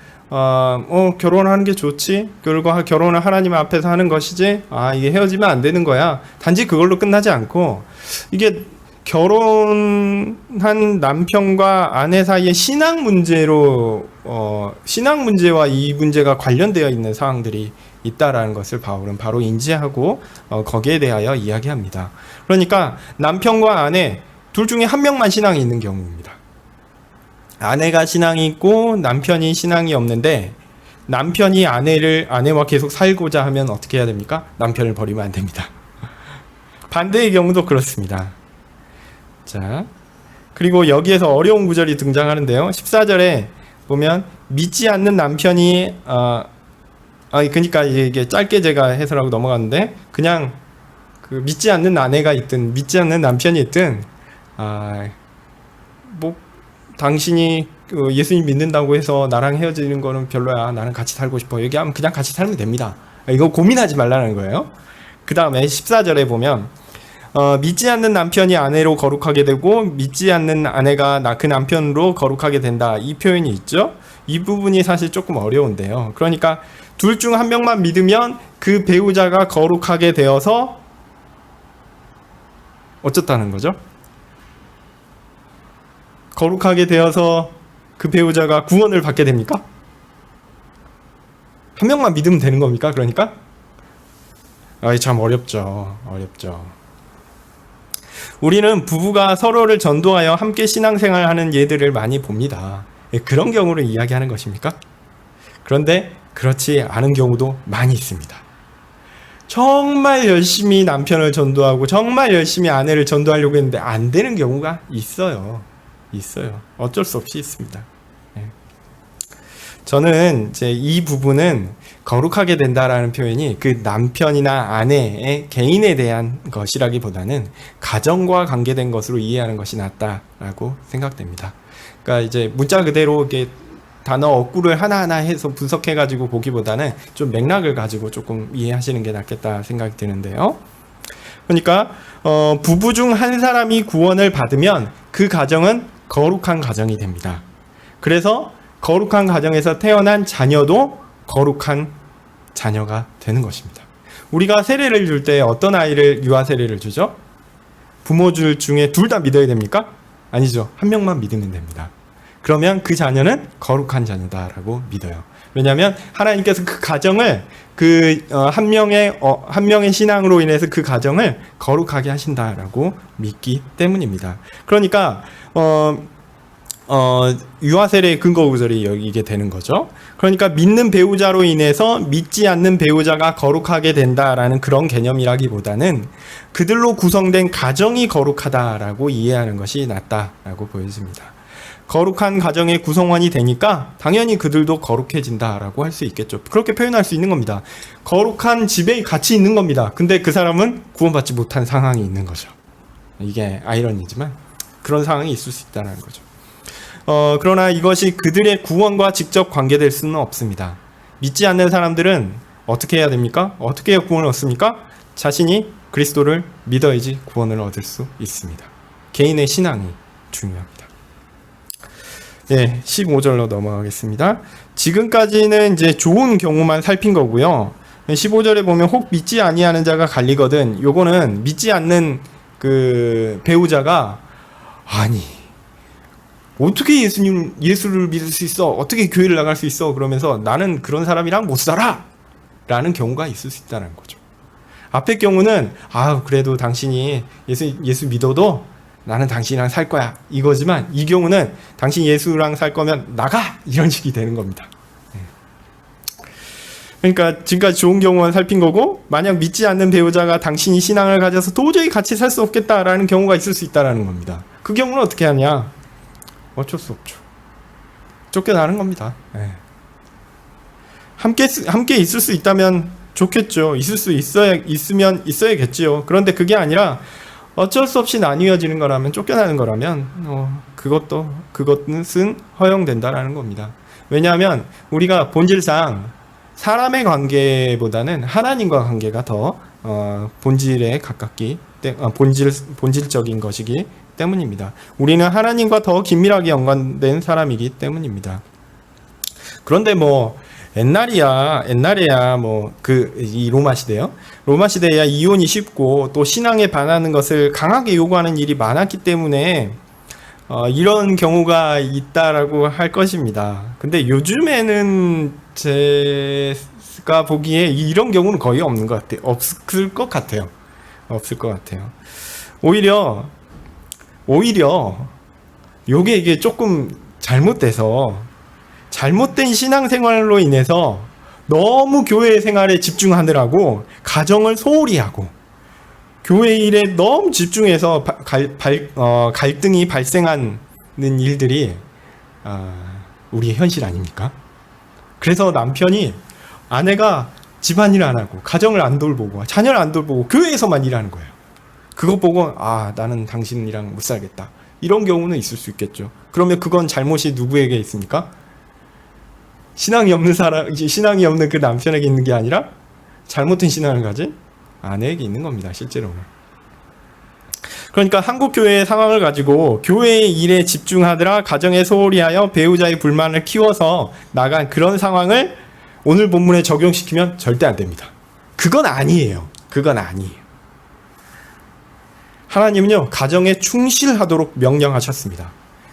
결혼하는 게 좋지, 그리고 결혼을 하나님 앞에서 하는 것이지, 이게 헤어지면 안 되는 거야, 단지 그걸로 끝나지 않고 이게 결혼한 남편과 아내 사이의 신앙 문제와 이 문제가 관련되어 있는 사항들이 있다라는 것을 바울은 바로 인지하고 거기에 대하여 이야기합니다. 그러니까 남편과 아내 둘 중에 한 명만 신앙이 있는 경우입니다. 아내가 신앙이 있고 남편이 신앙이 없는데 남편이 아내와 계속 살고자 하면 어떻게 해야 됩니까? 남편을 버리면 안 됩니다. 반대의 경우도 그렇습니다. 자, 그리고 여기에서 어려운 구절이 등장하는데요. 14절에 보면 믿지 않는 남편이 그러니까 이게 짧게 제가 해설하고 넘어갔는데, 그냥 믿지 않는 아내가 있든 믿지 않는 남편이 있든 당신이 예수님 믿는다고 해서 나랑 헤어지는 거는 별로야, 나는 같이 살고 싶어, 얘기하면 그냥 같이 살면 됩니다. 이거 고민하지 말라는 거예요. 그 다음에 14절에 보면 믿지 않는 남편이 아내로 거룩하게 되고 믿지 않는 아내가 그 남편으로 거룩하게 된다, 이 표현이 있죠. 이 부분이 사실 조금 어려운데요. 그러니까 둘 중 한 명만 믿으면 그 배우자가 거룩하게 되어서 어쩌다는 거죠? 거룩하게 되어서 그 배우자가 구원을 받게 됩니까? 한 명만 믿으면 되는 겁니까? 그러니까 참 어렵죠. 우리는 부부가 서로를 전도하여 함께 신앙생활하는 예들을 많이 봅니다. 그런 경우를 이야기하는 것입니까? 그런데 그렇지 않은 경우도 많이 있습니다. 정말 열심히 남편을 전도하고 정말 열심히 아내를 전도하려고 했는데 안 되는 경우가 있어요. 어쩔 수 없이 있습니다. 저는 이제 이 부분은 거룩하게 된다라는 표현이 그 남편이나 아내의 개인에 대한 것이라기보다는 가정과 관계된 것으로 이해하는 것이 낫다라고 생각됩니다. 그러니까 이제 문자 그대로 이렇게 단어 어구를 하나하나 해서 분석해가지고 보기보다는 좀 맥락을 가지고 조금 이해하시는 게 낫겠다 생각이 드는데요. 그러니까 부부 중 한 사람이 구원을 받으면 그 가정은 거룩한 가정이 됩니다. 그래서 거룩한 가정에서 태어난 자녀도 거룩한 자녀가 되는 것입니다. 우리가 세례를 줄 때 어떤 아이를 유아 세례를 주죠? 부모들 중에 둘 다 믿어야 됩니까? 아니죠. 한 명만 믿으면 됩니다. 그러면 그 자녀는 거룩한 자녀다라고 믿어요. 왜냐하면 하나님께서 그 가정을 한 명의 신앙으로 인해서 그 가정을 거룩하게 하신다라고 믿기 때문입니다. 그러니까 유아 세례의 근거 구절이 이게 되는 거죠. 그러니까 믿는 배우자로 인해서 믿지 않는 배우자가 거룩하게 된다라는 그런 개념이라기보다는 그들로 구성된 가정이 거룩하다라고 이해하는 것이 낫다라고 보여집니다. 거룩한 가정의 구성원이 되니까 당연히 그들도 거룩해진다라고 할 수 있겠죠. 그렇게 표현할 수 있는 겁니다. 거룩한 집에 같이 있는 겁니다. 근데 그 사람은 구원받지 못한 상황이 있는 거죠. 이게 아이러니지만 그런 상황이 있을 수 있다는 거죠. 그러나 이것이 그들의 구원과 직접 관계될 수는 없습니다. 믿지 않는 사람들은 어떻게 해야 됩니까? 어떻게 해야 구원을 얻습니까? 자신이 그리스도를 믿어야지 구원을 얻을 수 있습니다. 개인의 신앙이 중요합니다. 15절로 넘어가겠습니다. 지금까지는 이제 좋은 경우만 살핀 거고요. 15절에 보면 혹 믿지 아니하는 자가 갈리거든. 요거는 믿지 않는 그 배우자가 아니 어떻게 예수를 믿을 수 있어? 어떻게 교회를 나갈 수 있어? 그러면서 나는 그런 사람이랑 못 살아! 라는 경우가 있을 수 있다는 거죠. 앞의 경우는 그래도 당신이 예수 믿어도 나는 당신이랑 살 거야 이거지만 이 경우는 당신 예수랑 살 거면 나가! 이런 식이 되는 겁니다. 그러니까 지금까지 좋은 경우만 살핀 거고 만약 믿지 않는 배우자가 당신이 신앙을 가져서 도저히 같이 살 수 없겠다라는 경우가 있을 수 있다는 겁니다. 그 경우는 어떻게 하냐? 어쩔 수 없죠. 쫓겨나는 겁니다. 함께 있을 수 있다면 좋겠죠. 있으면 있어야겠지요. 그런데 그게 아니라 어쩔 수 없이 나뉘어지는 거라면 쫓겨나는 거라면 그것은 허용된다라는 겁니다. 왜냐하면 우리가 본질상 사람의 관계보다는 하나님과 관계가 더 본질에 가깝기 본질적인 것이기 때문입니다. 우리는 하나님과 더 긴밀하게 연관된 사람이기 때문입니다. 그런데 옛날에야 이 로마 시대야 이혼이 쉽고 또 신앙에 반하는 것을 강하게 요구하는 일이 많았기 때문에 이런 경우가 있다라고 할 것입니다. 근데 요즘에는 제가 보기에 이런 경우는 거의 없는 것 같아요. 없을 것 같아요. 오히려 이게 조금 잘못된 신앙생활로 인해서 너무 교회 생활에 집중하느라고 가정을 소홀히 하고 교회 일에 너무 집중해서 갈등이 발생하는 일들이 우리의 현실 아닙니까? 그래서 아내가 집안일을 안 하고 가정을 안 돌보고 자녀를 안 돌보고 교회에서만 일하는 거예요. 그것 보고 나는 당신이랑 못 살겠다. 이런 경우는 있을 수 있겠죠. 그러면 그건 잘못이 누구에게 있습니까? 신앙이 없는 그 남편에게 있는 게 아니라 잘못된 신앙을 가진 아내에게 있는 겁니다. 실제로는. 그러니까 한국 교회의 상황을 가지고 교회의 일에 집중하더라 가정에 소홀히 하여 배우자의 불만을 키워서 나간 그런 상황을 오늘 본문에 적용시키면 절대 안 됩니다. 그건 아니에요. 하나님은요 가정에 충실하도록 명령하셨습니다.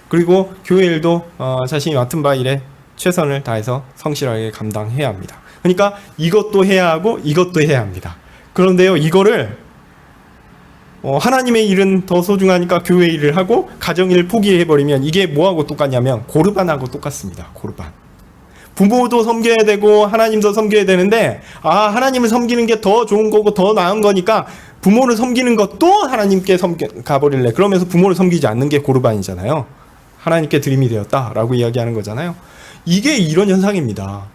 그리고 교회 일도 자신이 맡은 바 일에 최선을 다해서 성실하게 감당해야 합니다. 그러니까 이것도 해야 하고 이것도 해야 합니다. 그런데요 이거를 하나님의 일은 더 소중하니까 교회 일을 하고 가정 일을 포기해버리면 이게 뭐하고 똑같냐면 고르반하고 똑같습니다. 고르반. 부모도 섬겨야 되고 하나님도 섬겨야 되는데 하나님을 섬기는 게 더 좋은 거고 더 나은 거니까 부모를 섬기는 것도 하나님께 가버릴래. 그러면서 부모를 섬기지 않는 게 고르반이잖아요. 하나님께 드림이 되었다라고 이야기하는 거잖아요. 이게 이런 현상입니다.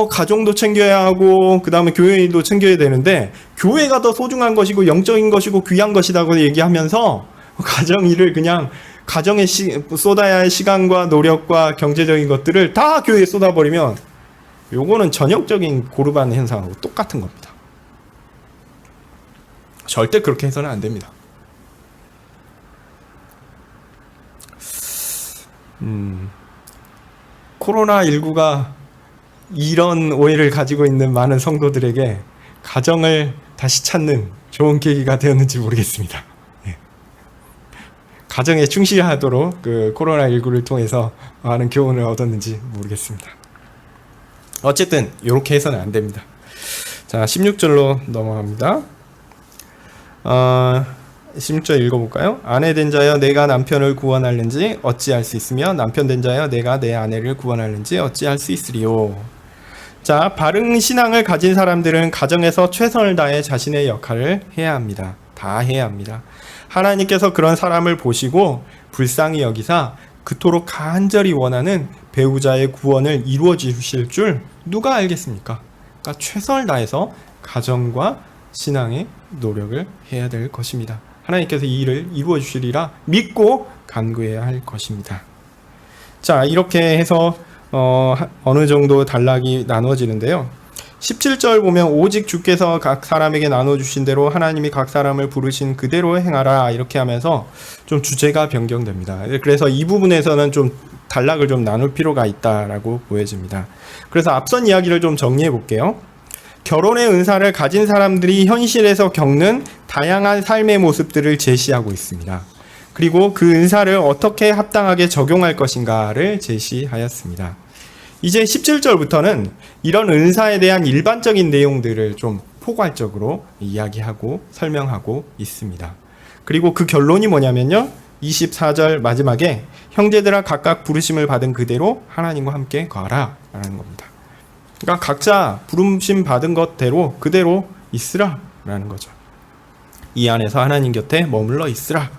가정도 챙겨야 하고 그 다음에 교회 일도 챙겨야 되는데 교회가 더 소중한 것이고 영적인 것이고 귀한 것이라고 얘기하면서 가정 일을 그냥 가정에 쏟아야 할 시간과 노력과 경제적인 것들을 다 교회에 쏟아버리면 요거는 전형적인 고르반 현상하고 똑같은 겁니다. 절대 그렇게 해서는 안 됩니다. 코로나19가 이런 오해를 가지고 있는 많은 성도들에게 가정을 다시 찾는 좋은 계기가 되었는지 모르겠습니다. 가정에 충실하도록 그 코로나19를 통해서 많은 교훈을 얻었는지 모르겠습니다. 어쨌든 이렇게 해서는 안 됩니다. 자, 16절로 넘어갑니다. 16절 읽어볼까요? 아내 된 자여 내가 남편을 구원하는지 어찌할 수 있으며 남편 된 자여 내가 내 아내를 구원하는지 어찌할 수 있으리요. 자, 바른 신앙을 가진 사람들은 가정에서 최선을 다해 자신의 역할을 해야 합니다. 다 해야 합니다. 하나님께서 그런 사람을 보시고 불쌍히 여기사 그토록 간절히 원하는 배우자의 구원을 이루어 주실 줄 누가 알겠습니까? 그러니까 최선을 다해서 가정과 신앙의 노력을 해야 될 것입니다. 하나님께서 이 일을 이루어 주시리라 믿고 간구해야 할 것입니다. 자, 이렇게 해서 어느 정도 단락이 나눠지는데요. 17절 보면 오직 주께서 각 사람에게 나눠주신 대로 하나님이 각 사람을 부르신 그대로 행하라 이렇게 하면서 좀 주제가 변경됩니다. 그래서 이 부분에서는 좀 단락을 좀 나눌 필요가 있다라고 보여집니다. 그래서 앞선 이야기를 좀 정리해 볼게요. 결혼의 은사를 가진 사람들이 현실에서 겪는 다양한 삶의 모습들을 제시하고 있습니다. 그리고 그 은사를 어떻게 합당하게 적용할 것인가를 제시하였습니다. 이제 17절부터는 이런 은사에 대한 일반적인 내용들을 좀 포괄적으로 이야기하고 설명하고 있습니다. 그리고 그 결론이 뭐냐면요. 24절 마지막에 형제들아 각각 부르심을 받은 그대로 하나님과 함께 거하라 라는 겁니다. 그러니까 각자 부르심 받은 것대로 그대로 있으라 라는 거죠. 이 안에서 하나님 곁에 머물러 있으라.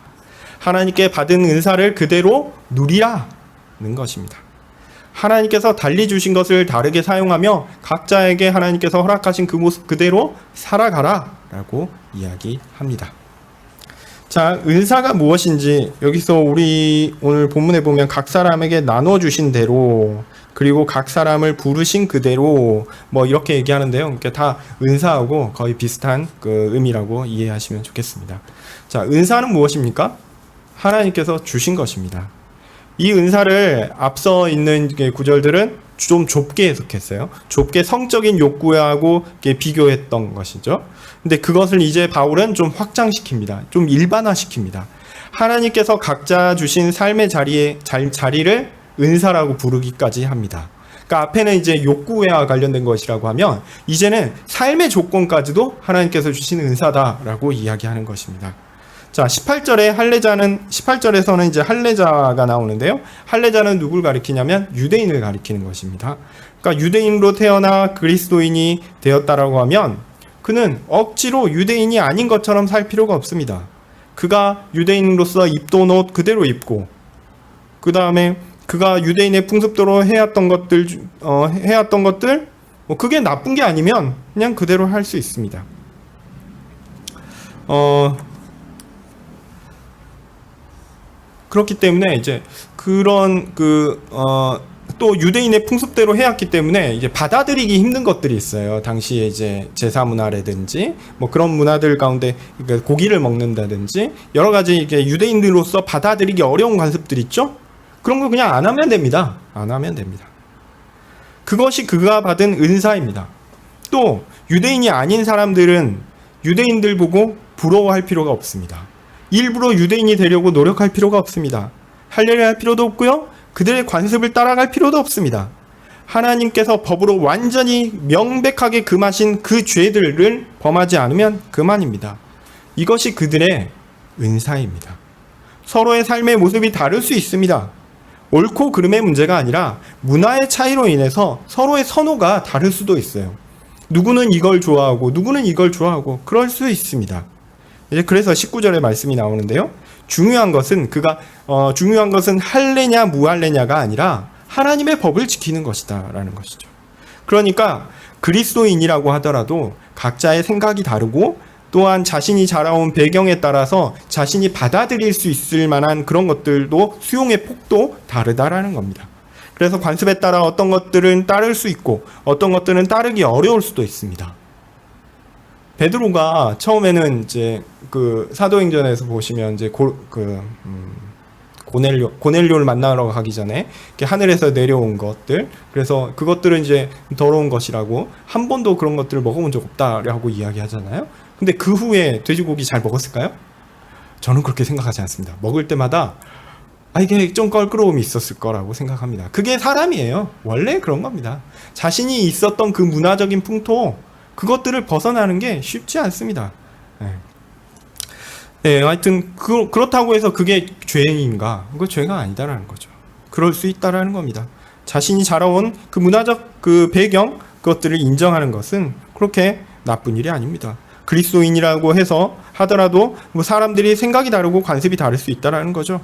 하나님께 받은 은사를 그대로 누리라는 것입니다. 하나님께서 달리 주신 것을 다르게 사용하며 각자에게 하나님께서 허락하신 그 모습 그대로 살아가라 라고 이야기합니다. 자, 은사가 무엇인지 여기서 우리 오늘 본문에 보면 각 사람에게 나눠주신 대로 그리고 각 사람을 부르신 그대로 뭐 이렇게 얘기하는데요. 그러니까 다 은사하고 거의 비슷한 그 의미라고 이해하시면 좋겠습니다. 자, 은사는 무엇입니까? 하나님께서 주신 것입니다. 이 은사를 앞서 있는 구절들은 좀 좁게 해석했어요. 좁게 성적인 욕구하고 비교했던 것이죠. 근데 그것을 이제 바울은 좀 확장시킵니다. 좀 일반화시킵니다. 하나님께서 각자 주신 삶의 자리를 은사라고 부르기까지 합니다. 그러니까 앞에는 이제 욕구와 관련된 것이라고 하면 이제는 삶의 조건까지도 하나님께서 주신 은사다라고 이야기하는 것입니다. 자, 18절에서는 이제 할례자가 나오는데요. 할례자는 누굴 가리키냐면 유대인을 가리키는 것입니다. 그러니까 유대인으로 태어나 그리스도인이 되었다라고 하면 그는 억지로 유대인이 아닌 것처럼 살 필요가 없습니다. 그가 유대인으로서 입던 옷 그대로 입고 그 다음에 그가 유대인의 풍습대로 해왔던 것들 뭐 그게 나쁜 게 아니면 그냥 그대로 할 수 있습니다. 그렇기 때문에 이제 그런 또 유대인의 풍습대로 해왔기 때문에 이제 받아들이기 힘든 것들이 있어요. 당시에 이제 제사 문화라든지 뭐 그런 문화들 가운데 그러니까 고기를 먹는다든지 여러 가지 이게 유대인들로서 받아들이기 어려운 관습들 있죠. 그런 거 그냥 안 하면 됩니다. 안 하면 됩니다. 그것이 그가 받은 은사입니다. 또 유대인이 아닌 사람들은 유대인들 보고 부러워할 필요가 없습니다. 일부러 유대인이 되려고 노력할 필요가 없습니다. 할례를 할 필요도 없고요. 그들의 관습을 따라갈 필요도 없습니다. 하나님께서 법으로 완전히 명백하게 금하신 그 죄들을 범하지 않으면 그만입니다. 이것이 그들의 은사입니다. 서로의 삶의 모습이 다를 수 있습니다. 옳고 그름의 문제가 아니라 문화의 차이로 인해서 서로의 선호가 다를 수도 있어요. 누구는 이걸 좋아하고 누구는 이걸 좋아하고 그럴 수 있습니다. 이제 그래서 19절의 말씀이 나오는데요. 중요한 것은 할래냐 무할래냐가 아니라 하나님의 법을 지키는 것이다 라는 것이죠. 그러니까 그리스도인이라고 하더라도 각자의 생각이 다르고 또한 자신이 자라온 배경에 따라서 자신이 받아들일 수 있을 만한 그런 것들도 수용의 폭도 다르다라는 겁니다. 그래서 관습에 따라 어떤 것들은 따를 수 있고 어떤 것들은 따르기 어려울 수도 있습니다. 베드로가 처음에는 이제 그 사도행전에서 보시면 이제 고넬료를 만나러 가기 전에 이렇게 하늘에서 내려온 것들, 그래서 그것들은 이제 더러운 것이라고 한 번도 그런 것들을 먹어본 적 없다라고 이야기하잖아요. 근데 그 후에 돼지고기 잘 먹었을까요? 저는 그렇게 생각하지 않습니다. 먹을 때마다 이게 좀 껄끄러움이 있었을 거라고 생각합니다. 그게 사람이에요. 원래 그런 겁니다. 자신이 있었던 그 문화적인 풍토, 그것들을 벗어나는 게 쉽지 않습니다. 하여튼 그렇다고 해서 그게 죄인가? 그거 죄가 아니다라는 거죠. 그럴 수 있다라는 겁니다. 자신이 자라온 그 문화적 그 배경, 그것들을 인정하는 것은 그렇게 나쁜 일이 아닙니다. 그리스도인이라고 해서 하더라도 뭐 사람들이 생각이 다르고 관습이 다를 수 있다라는 거죠.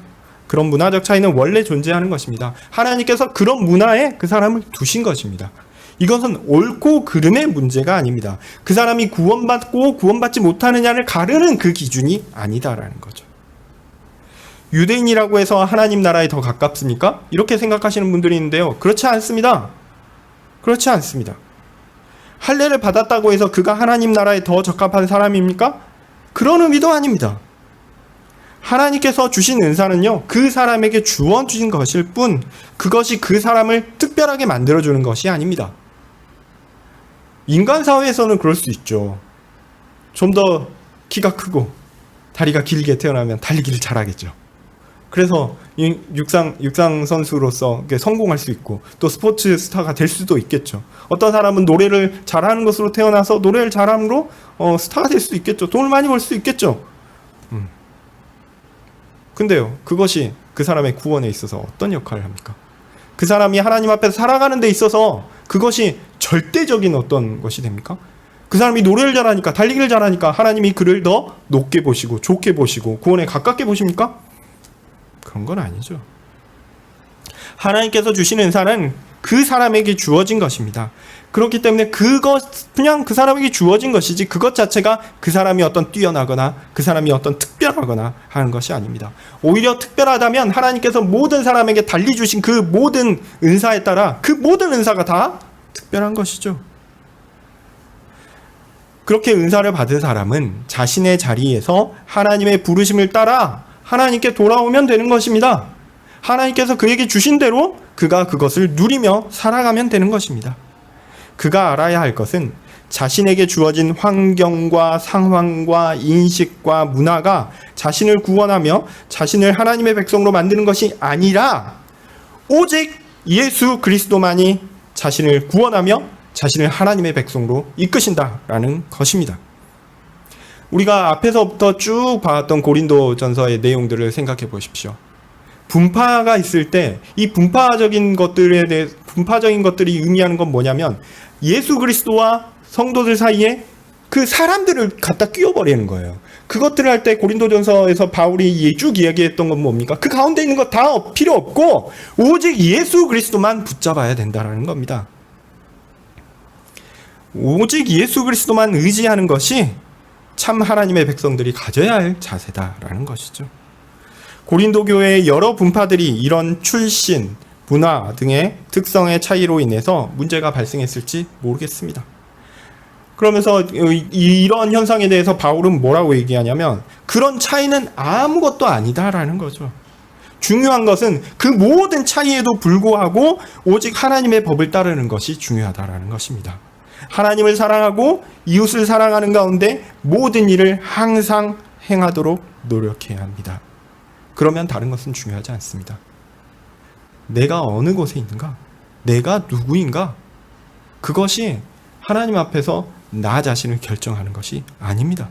그런 문화적 차이는 원래 존재하는 것입니다. 하나님께서 그런 문화에 그 사람을 두신 것입니다. 이것은 옳고 그름의 문제가 아닙니다. 그 사람이 구원받고 구원받지 못하느냐를 가르는 그 기준이 아니다라는 거죠. 유대인이라고 해서 하나님 나라에 더 가깝습니까? 이렇게 생각하시는 분들이 있는데요. 그렇지 않습니다. 그렇지 않습니다. 할례를 받았다고 해서 그가 하나님 나라에 더 적합한 사람입니까? 그런 의미도 아닙니다. 하나님께서 주신 은사는요, 그 사람에게 주어 주신 것일 뿐, 그것이 그 사람을 특별하게 만들어주는 것이 아닙니다. 인간 사회에서는 그럴 수 있죠. 좀 더 키가 크고 다리가 길게 태어나면 달리기를 잘하겠죠. 그래서 육상 선수로서 성공할 수 있고 또 스포츠 스타가 될 수도 있겠죠. 어떤 사람은 노래를 잘하는 것으로 태어나서 노래를 잘함으로 스타가 될 수도 있겠죠. 돈을 많이 벌 수 있겠죠. 근데요, 그것이 그 사람의 구원에 있어서 어떤 역할을 합니까? 그 사람이 하나님 앞에서 살아가는 데 있어서 그것이 절대적인 어떤 것이 됩니까? 그 사람이 노래를 잘하니까, 달리기를 잘하니까 하나님이 그를 더 높게 보시고 좋게 보시고 구원에 가깝게 보십니까? 그런 건 아니죠. 하나님께서 주신 은사는 그 사람에게 주어진 것입니다. 그렇기 때문에 그냥 그 사람에게 주어진 것이지 그것 자체가 그 사람이 어떤 뛰어나거나 그 사람이 어떤 특별하거나 하는 것이 아닙니다. 오히려 특별하다면 하나님께서 모든 사람에게 달리 주신 그 모든 은사에 따라 그 모든 은사가 다 특별한 것이죠. 그렇게 은사를 받은 사람은 자신의 자리에서 하나님의 부르심을 따라 하나님께 돌아오면 되는 것입니다. 하나님께서 그에게 주신 대로 그가 그것을 누리며 살아가면 되는 것입니다. 그가 알아야 할 것은 자신에게 주어진 환경과 상황과 인식과 문화가 자신을 구원하며 자신을 하나님의 백성으로 만드는 것이 아니라 오직 예수 그리스도만이 자신을 구원하며 자신을 하나님의 백성으로 이끄신다라는 것입니다. 우리가 앞에서부터 쭉 봐왔던 고린도전서의 내용들을 생각해 보십시오. 분파가 있을 때 이 분파적인 것들이 의미하는 건 뭐냐면 예수 그리스도와 성도들 사이에 그 사람들을 갖다 끼워버리는 거예요. 그것들을 할 때 고린도전서에서 바울이 쭉 이야기했던 건 뭡니까? 그 가운데 있는 거 다 필요 없고 오직 예수 그리스도만 붙잡아야 된다는 겁니다. 오직 예수 그리스도만 의지하는 것이 참 하나님의 백성들이 가져야 할 자세다라는 것이죠. 고린도 교회의 여러 분파들이 이런 출신, 문화 등의 특성의 차이로 인해서 문제가 발생했을지 모르겠습니다. 그러면서 이런 현상에 대해서 바울은 뭐라고 얘기하냐면 그런 차이는 아무것도 아니다라는 거죠. 중요한 것은 그 모든 차이에도 불구하고 오직 하나님의 법을 따르는 것이 중요하다라는 것입니다. 하나님을 사랑하고 이웃을 사랑하는 가운데 모든 일을 항상 행하도록 노력해야 합니다. 그러면 다른 것은 중요하지 않습니다. 내가 어느 곳에 있는가? 내가 누구인가? 그것이 하나님 앞에서 나 자신을 결정하는 것이 아닙니다.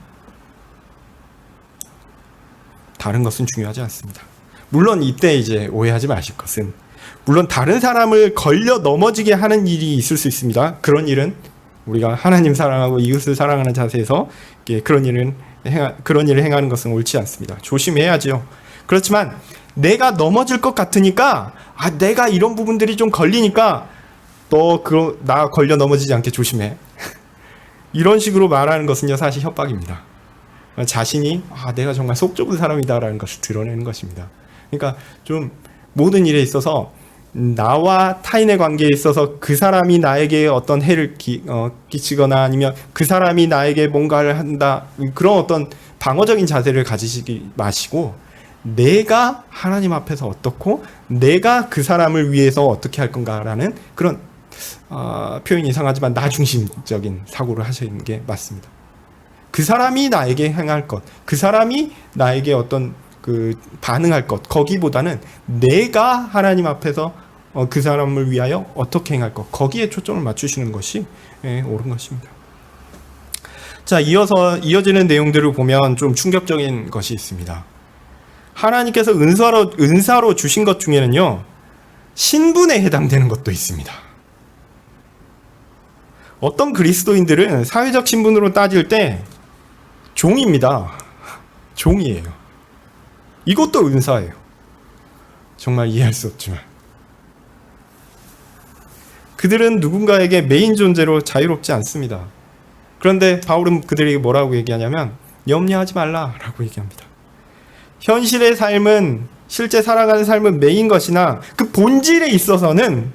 다른 것은 중요하지 않습니다. 물론 이때 이제 오해하지 마실 것은, 물론 다른 사람을 걸려 넘어지게 하는 일이 있을 수 있습니다. 그런 일은 우리가 하나님 사랑하고 이웃을 사랑하는 자세에서 그런 일을 행하는 것은 옳지 않습니다. 조심해야지요. 그렇지만 내가 넘어질 것 같으니까, 내가 이런 부분들이 좀 걸리니까 나 걸려 넘어지지 않게 조심해. 이런 식으로 말하는 것은요, 사실 협박입니다. 자신이 내가 정말 속 좁은 사람이다라는 것을 드러내는 것입니다. 그러니까 좀 모든 일에 있어서 나와 타인의 관계에 있어서 그 사람이 나에게 어떤 해를 끼치거나 아니면 그 사람이 나에게 뭔가를 한다, 그런 어떤 방어적인 자세를 가지시지 마시고, 내가 하나님 앞에서 어떻고 내가 그 사람을 위해서 어떻게 할 건가라는 그런 표현이 이상하지만 나 중심적인 사고를 하시는 게 맞습니다. 그 사람이 나에게 행할 것, 그 사람이 나에게 어떤 반응할 것, 거기보다는 내가 하나님 앞에서 그 사람을 위하여 어떻게 행할 것, 거기에 초점을 맞추시는 것이 옳은 것입니다. 자, 이어지는 내용들을 보면 좀 충격적인 것이 있습니다. 하나님께서 은사로 주신 것 중에는요, 신분에 해당되는 것도 있습니다. 어떤 그리스도인들은 사회적 신분으로 따질 때 종입니다. 종이에요. 이것도 은사예요. 정말 이해할 수 없지만. 그들은 누군가에게 메인 존재로 자유롭지 않습니다. 그런데 바울은 그들에게 뭐라고 얘기하냐면 염려하지 말라라고 얘기합니다. 현실의 삶은, 실제 살아가는 삶은 메인 것이나 그 본질에 있어서는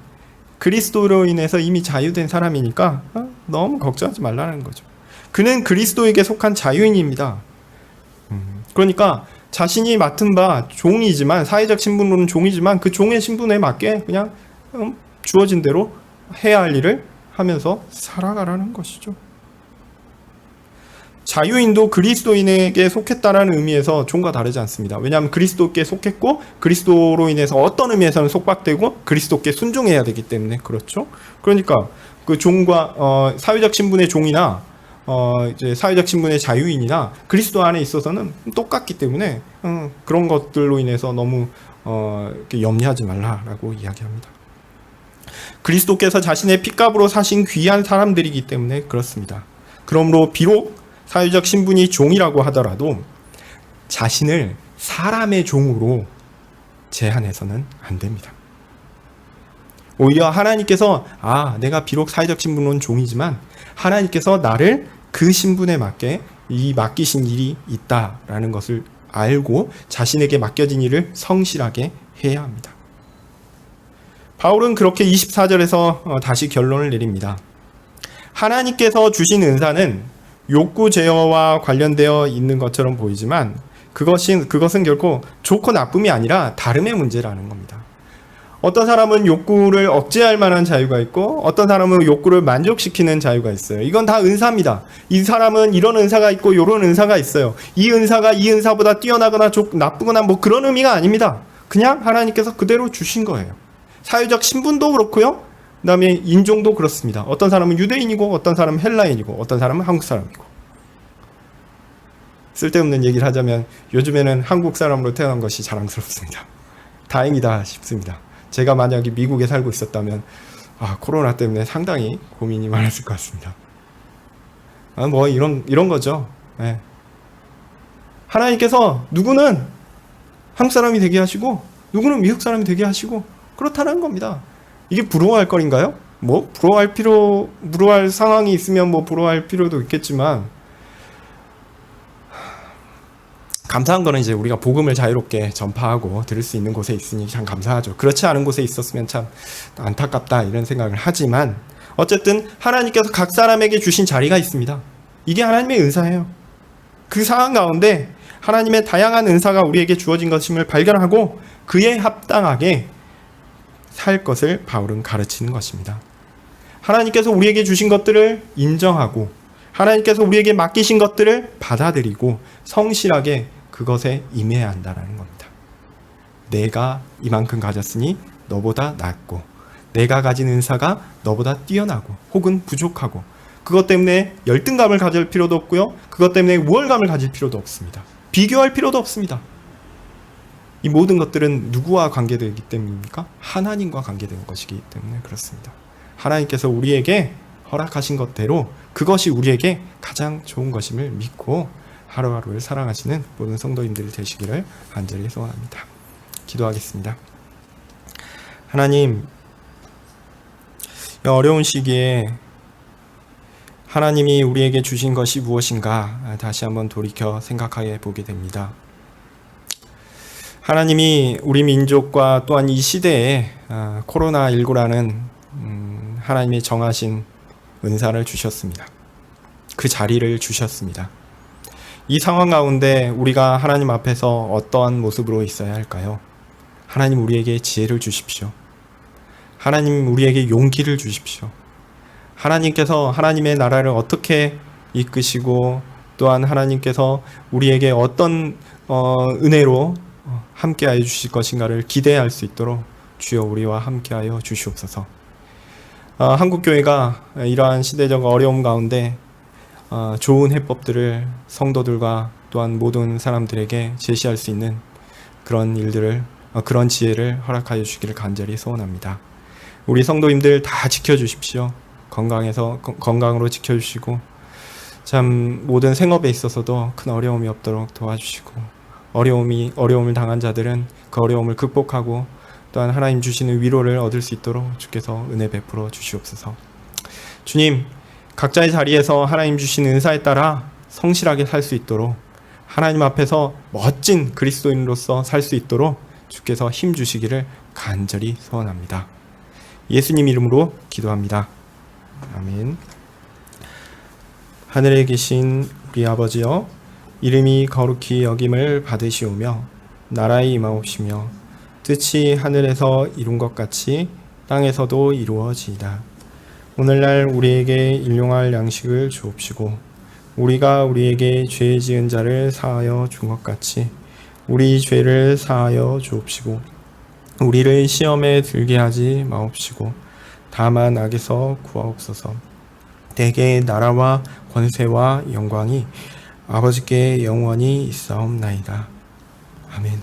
그리스도로 인해서 이미 자유된 사람이니까 너무 걱정하지 말라는 거죠. 그는 그리스도에게 속한 자유인입니다. 그러니까 자신이 맡은 바 종이지만, 사회적 신분으로는 종이지만 그 종의 신분에 맞게 그냥 주어진 대로 해야 할 일을 하면서 살아가라는 것이죠. 자유인도 그리스도인에게 속했다라는 의미에서 종과 다르지 않습니다. 왜냐하면 그리스도께 속했고 그리스도로 인해서 어떤 의미에서는 속박되고 그리스도께 순종해야 되기 때문에 그렇죠. 그러니까 그 종과 사회적 신분의 종이나 이제 사회적 신분의 자유인이나 그리스도 안에 있어서는 똑같기 때문에 그런 것들로 인해서 너무 이렇게 염려하지 말라라고 이야기합니다. 그리스도께서 자신의 핏값으로 사신 귀한 사람들이기 때문에 그렇습니다. 그러므로 비록 사회적 신분이 종이라고 하더라도 자신을 사람의 종으로 제한해서는 안 됩니다. 오히려 하나님께서 내가 비록 사회적 신분은 종이지만 하나님께서 나를 그 신분에 맞게 맡기신 일이 있다라는 것을 알고 자신에게 맡겨진 일을 성실하게 해야 합니다. 바울은 그렇게 24절에서 다시 결론을 내립니다. 하나님께서 주신 은사는 욕구 제어와 관련되어 있는 것처럼 보이지만 그것은 결코 좋고 나쁨이 아니라 다름의 문제라는 겁니다. 어떤 사람은 욕구를 억제할 만한 자유가 있고 어떤 사람은 욕구를 만족시키는 자유가 있어요. 이건 다 은사입니다. 이 사람은 이런 은사가 있고 이런 은사가 있어요. 이 은사가 이 은사보다 뛰어나거나 나쁘거나 뭐 그런 의미가 아닙니다. 그냥 하나님께서 그대로 주신 거예요. 사회적 신분도 그렇고요. 그 다음에 인종도 그렇습니다. 어떤 사람은 유대인이고 어떤 사람은 헬라인이고 어떤 사람은 한국 사람이고. 쓸데없는 얘기를 하자면 요즘에는 한국 사람으로 태어난 것이 자랑스럽습니다. 다행이다 싶습니다. 제가 만약에 미국에 살고 있었다면 코로나 때문에 상당히 고민이 많았을 것 같습니다. 뭐 이런 거죠. 네. 하나님께서 누구는 한국 사람이 되게 하시고 누구는 미국 사람이 되게 하시고 그렇다는 겁니다. 이게 부러워할 거인가요? 뭐 부러워할 상황이 있으면 뭐 부러워할 필요도 있겠지만 감사한 거는 이제 우리가 복음을 자유롭게 전파하고 들을 수 있는 곳에 있으니 참 감사하죠. 그렇지 않은 곳에 있었으면 참 안타깝다 이런 생각을 하지만 어쨌든 하나님께서 각 사람에게 주신 자리가 있습니다. 이게 하나님의 은사예요. 그 상황 가운데 하나님의 다양한 은사가 우리에게 주어진 것임을 발견하고 그에 합당하게 살 것을 바울은 가르치는 것입니다. 하나님께서 우리에게 주신 것들을 인정하고 하나님께서 우리에게 맡기신 것들을 받아들이고 성실하게 그것에 임해야 한다는 겁니다. 내가 이만큼 가졌으니 너보다 낫고 내가 가진 은사가 너보다 뛰어나고 혹은 부족하고 그것 때문에 열등감을 가질 필요도 없고요. 그것 때문에 우월감을 가질 필요도 없습니다. 비교할 필요도 없습니다. 이 모든 것들은 누구와 관계되기 때문입니까? 하나님과 관계되는 것이기 때문에 그렇습니다. 하나님께서 우리에게 허락하신 것대로 그것이 우리에게 가장 좋은 것임을 믿고 하루하루를 사랑하시는 모든 성도님들이 되시기를 간절히 소원합니다. 기도하겠습니다. 하나님, 이 어려운 시기에 하나님이 우리에게 주신 것이 무엇인가 다시 한번 돌이켜 생각해 보게 됩니다. 하나님이 우리 민족과 또한 이 시대에 코로나19라는 하나님이 정하신 은사를 주셨습니다. 그 자리를 주셨습니다. 이 상황 가운데 우리가 하나님 앞에서 어떠한 모습으로 있어야 할까요? 하나님 우리에게 지혜를 주십시오. 하나님 우리에게 용기를 주십시오. 하나님께서 하나님의 나라를 어떻게 이끄시고 또한 하나님께서 우리에게 어떤 은혜로 함께하여 주실 것인가를 기대할 수 있도록 주여 우리와 함께하여 주시옵소서. 한국교회가 이러한 시대적 어려움 가운데 좋은 해법들을 성도들과 또한 모든 사람들에게 제시할 수 있는 그런 일들을 그런 지혜를 허락하여 주시기를 간절히 소원합니다. 우리 성도님들 다 지켜주십시오. 건강으로 지켜주시고 참 모든 생업에 있어서도 큰 어려움이 없도록 도와주시고 어려움을 당한 자들은 그 어려움을 극복하고 또한 하나님 주시는 위로를 얻을 수 있도록 주께서 은혜 베풀어 주시옵소서. 주님, 각자의 자리에서 하나님 주시는 은사에 따라 성실하게 살 수 있도록 하나님 앞에서 멋진 그리스도인으로서 살 수 있도록 주께서 힘 주시기를 간절히 소원합니다. 예수님 이름으로 기도합니다. 아멘. 하늘에 계신 우리 아버지여, 이름이 거룩히 여김을 받으시오며 나라의 임하옵시며 뜻이 하늘에서 이룬 것 같이 땅에서도 이루어지이다. 오늘날 우리에게 일용할 양식을 주옵시고 우리가 우리에게 죄 지은 자를 사하여 준 것 같이 우리 죄를 사하여 주옵시고 우리를 시험에 들게 하지 마옵시고 다만 악에서 구하옵소서. 대개 나라와 권세와 영광이 아버지께 영원히 있사옵나이다. 아멘.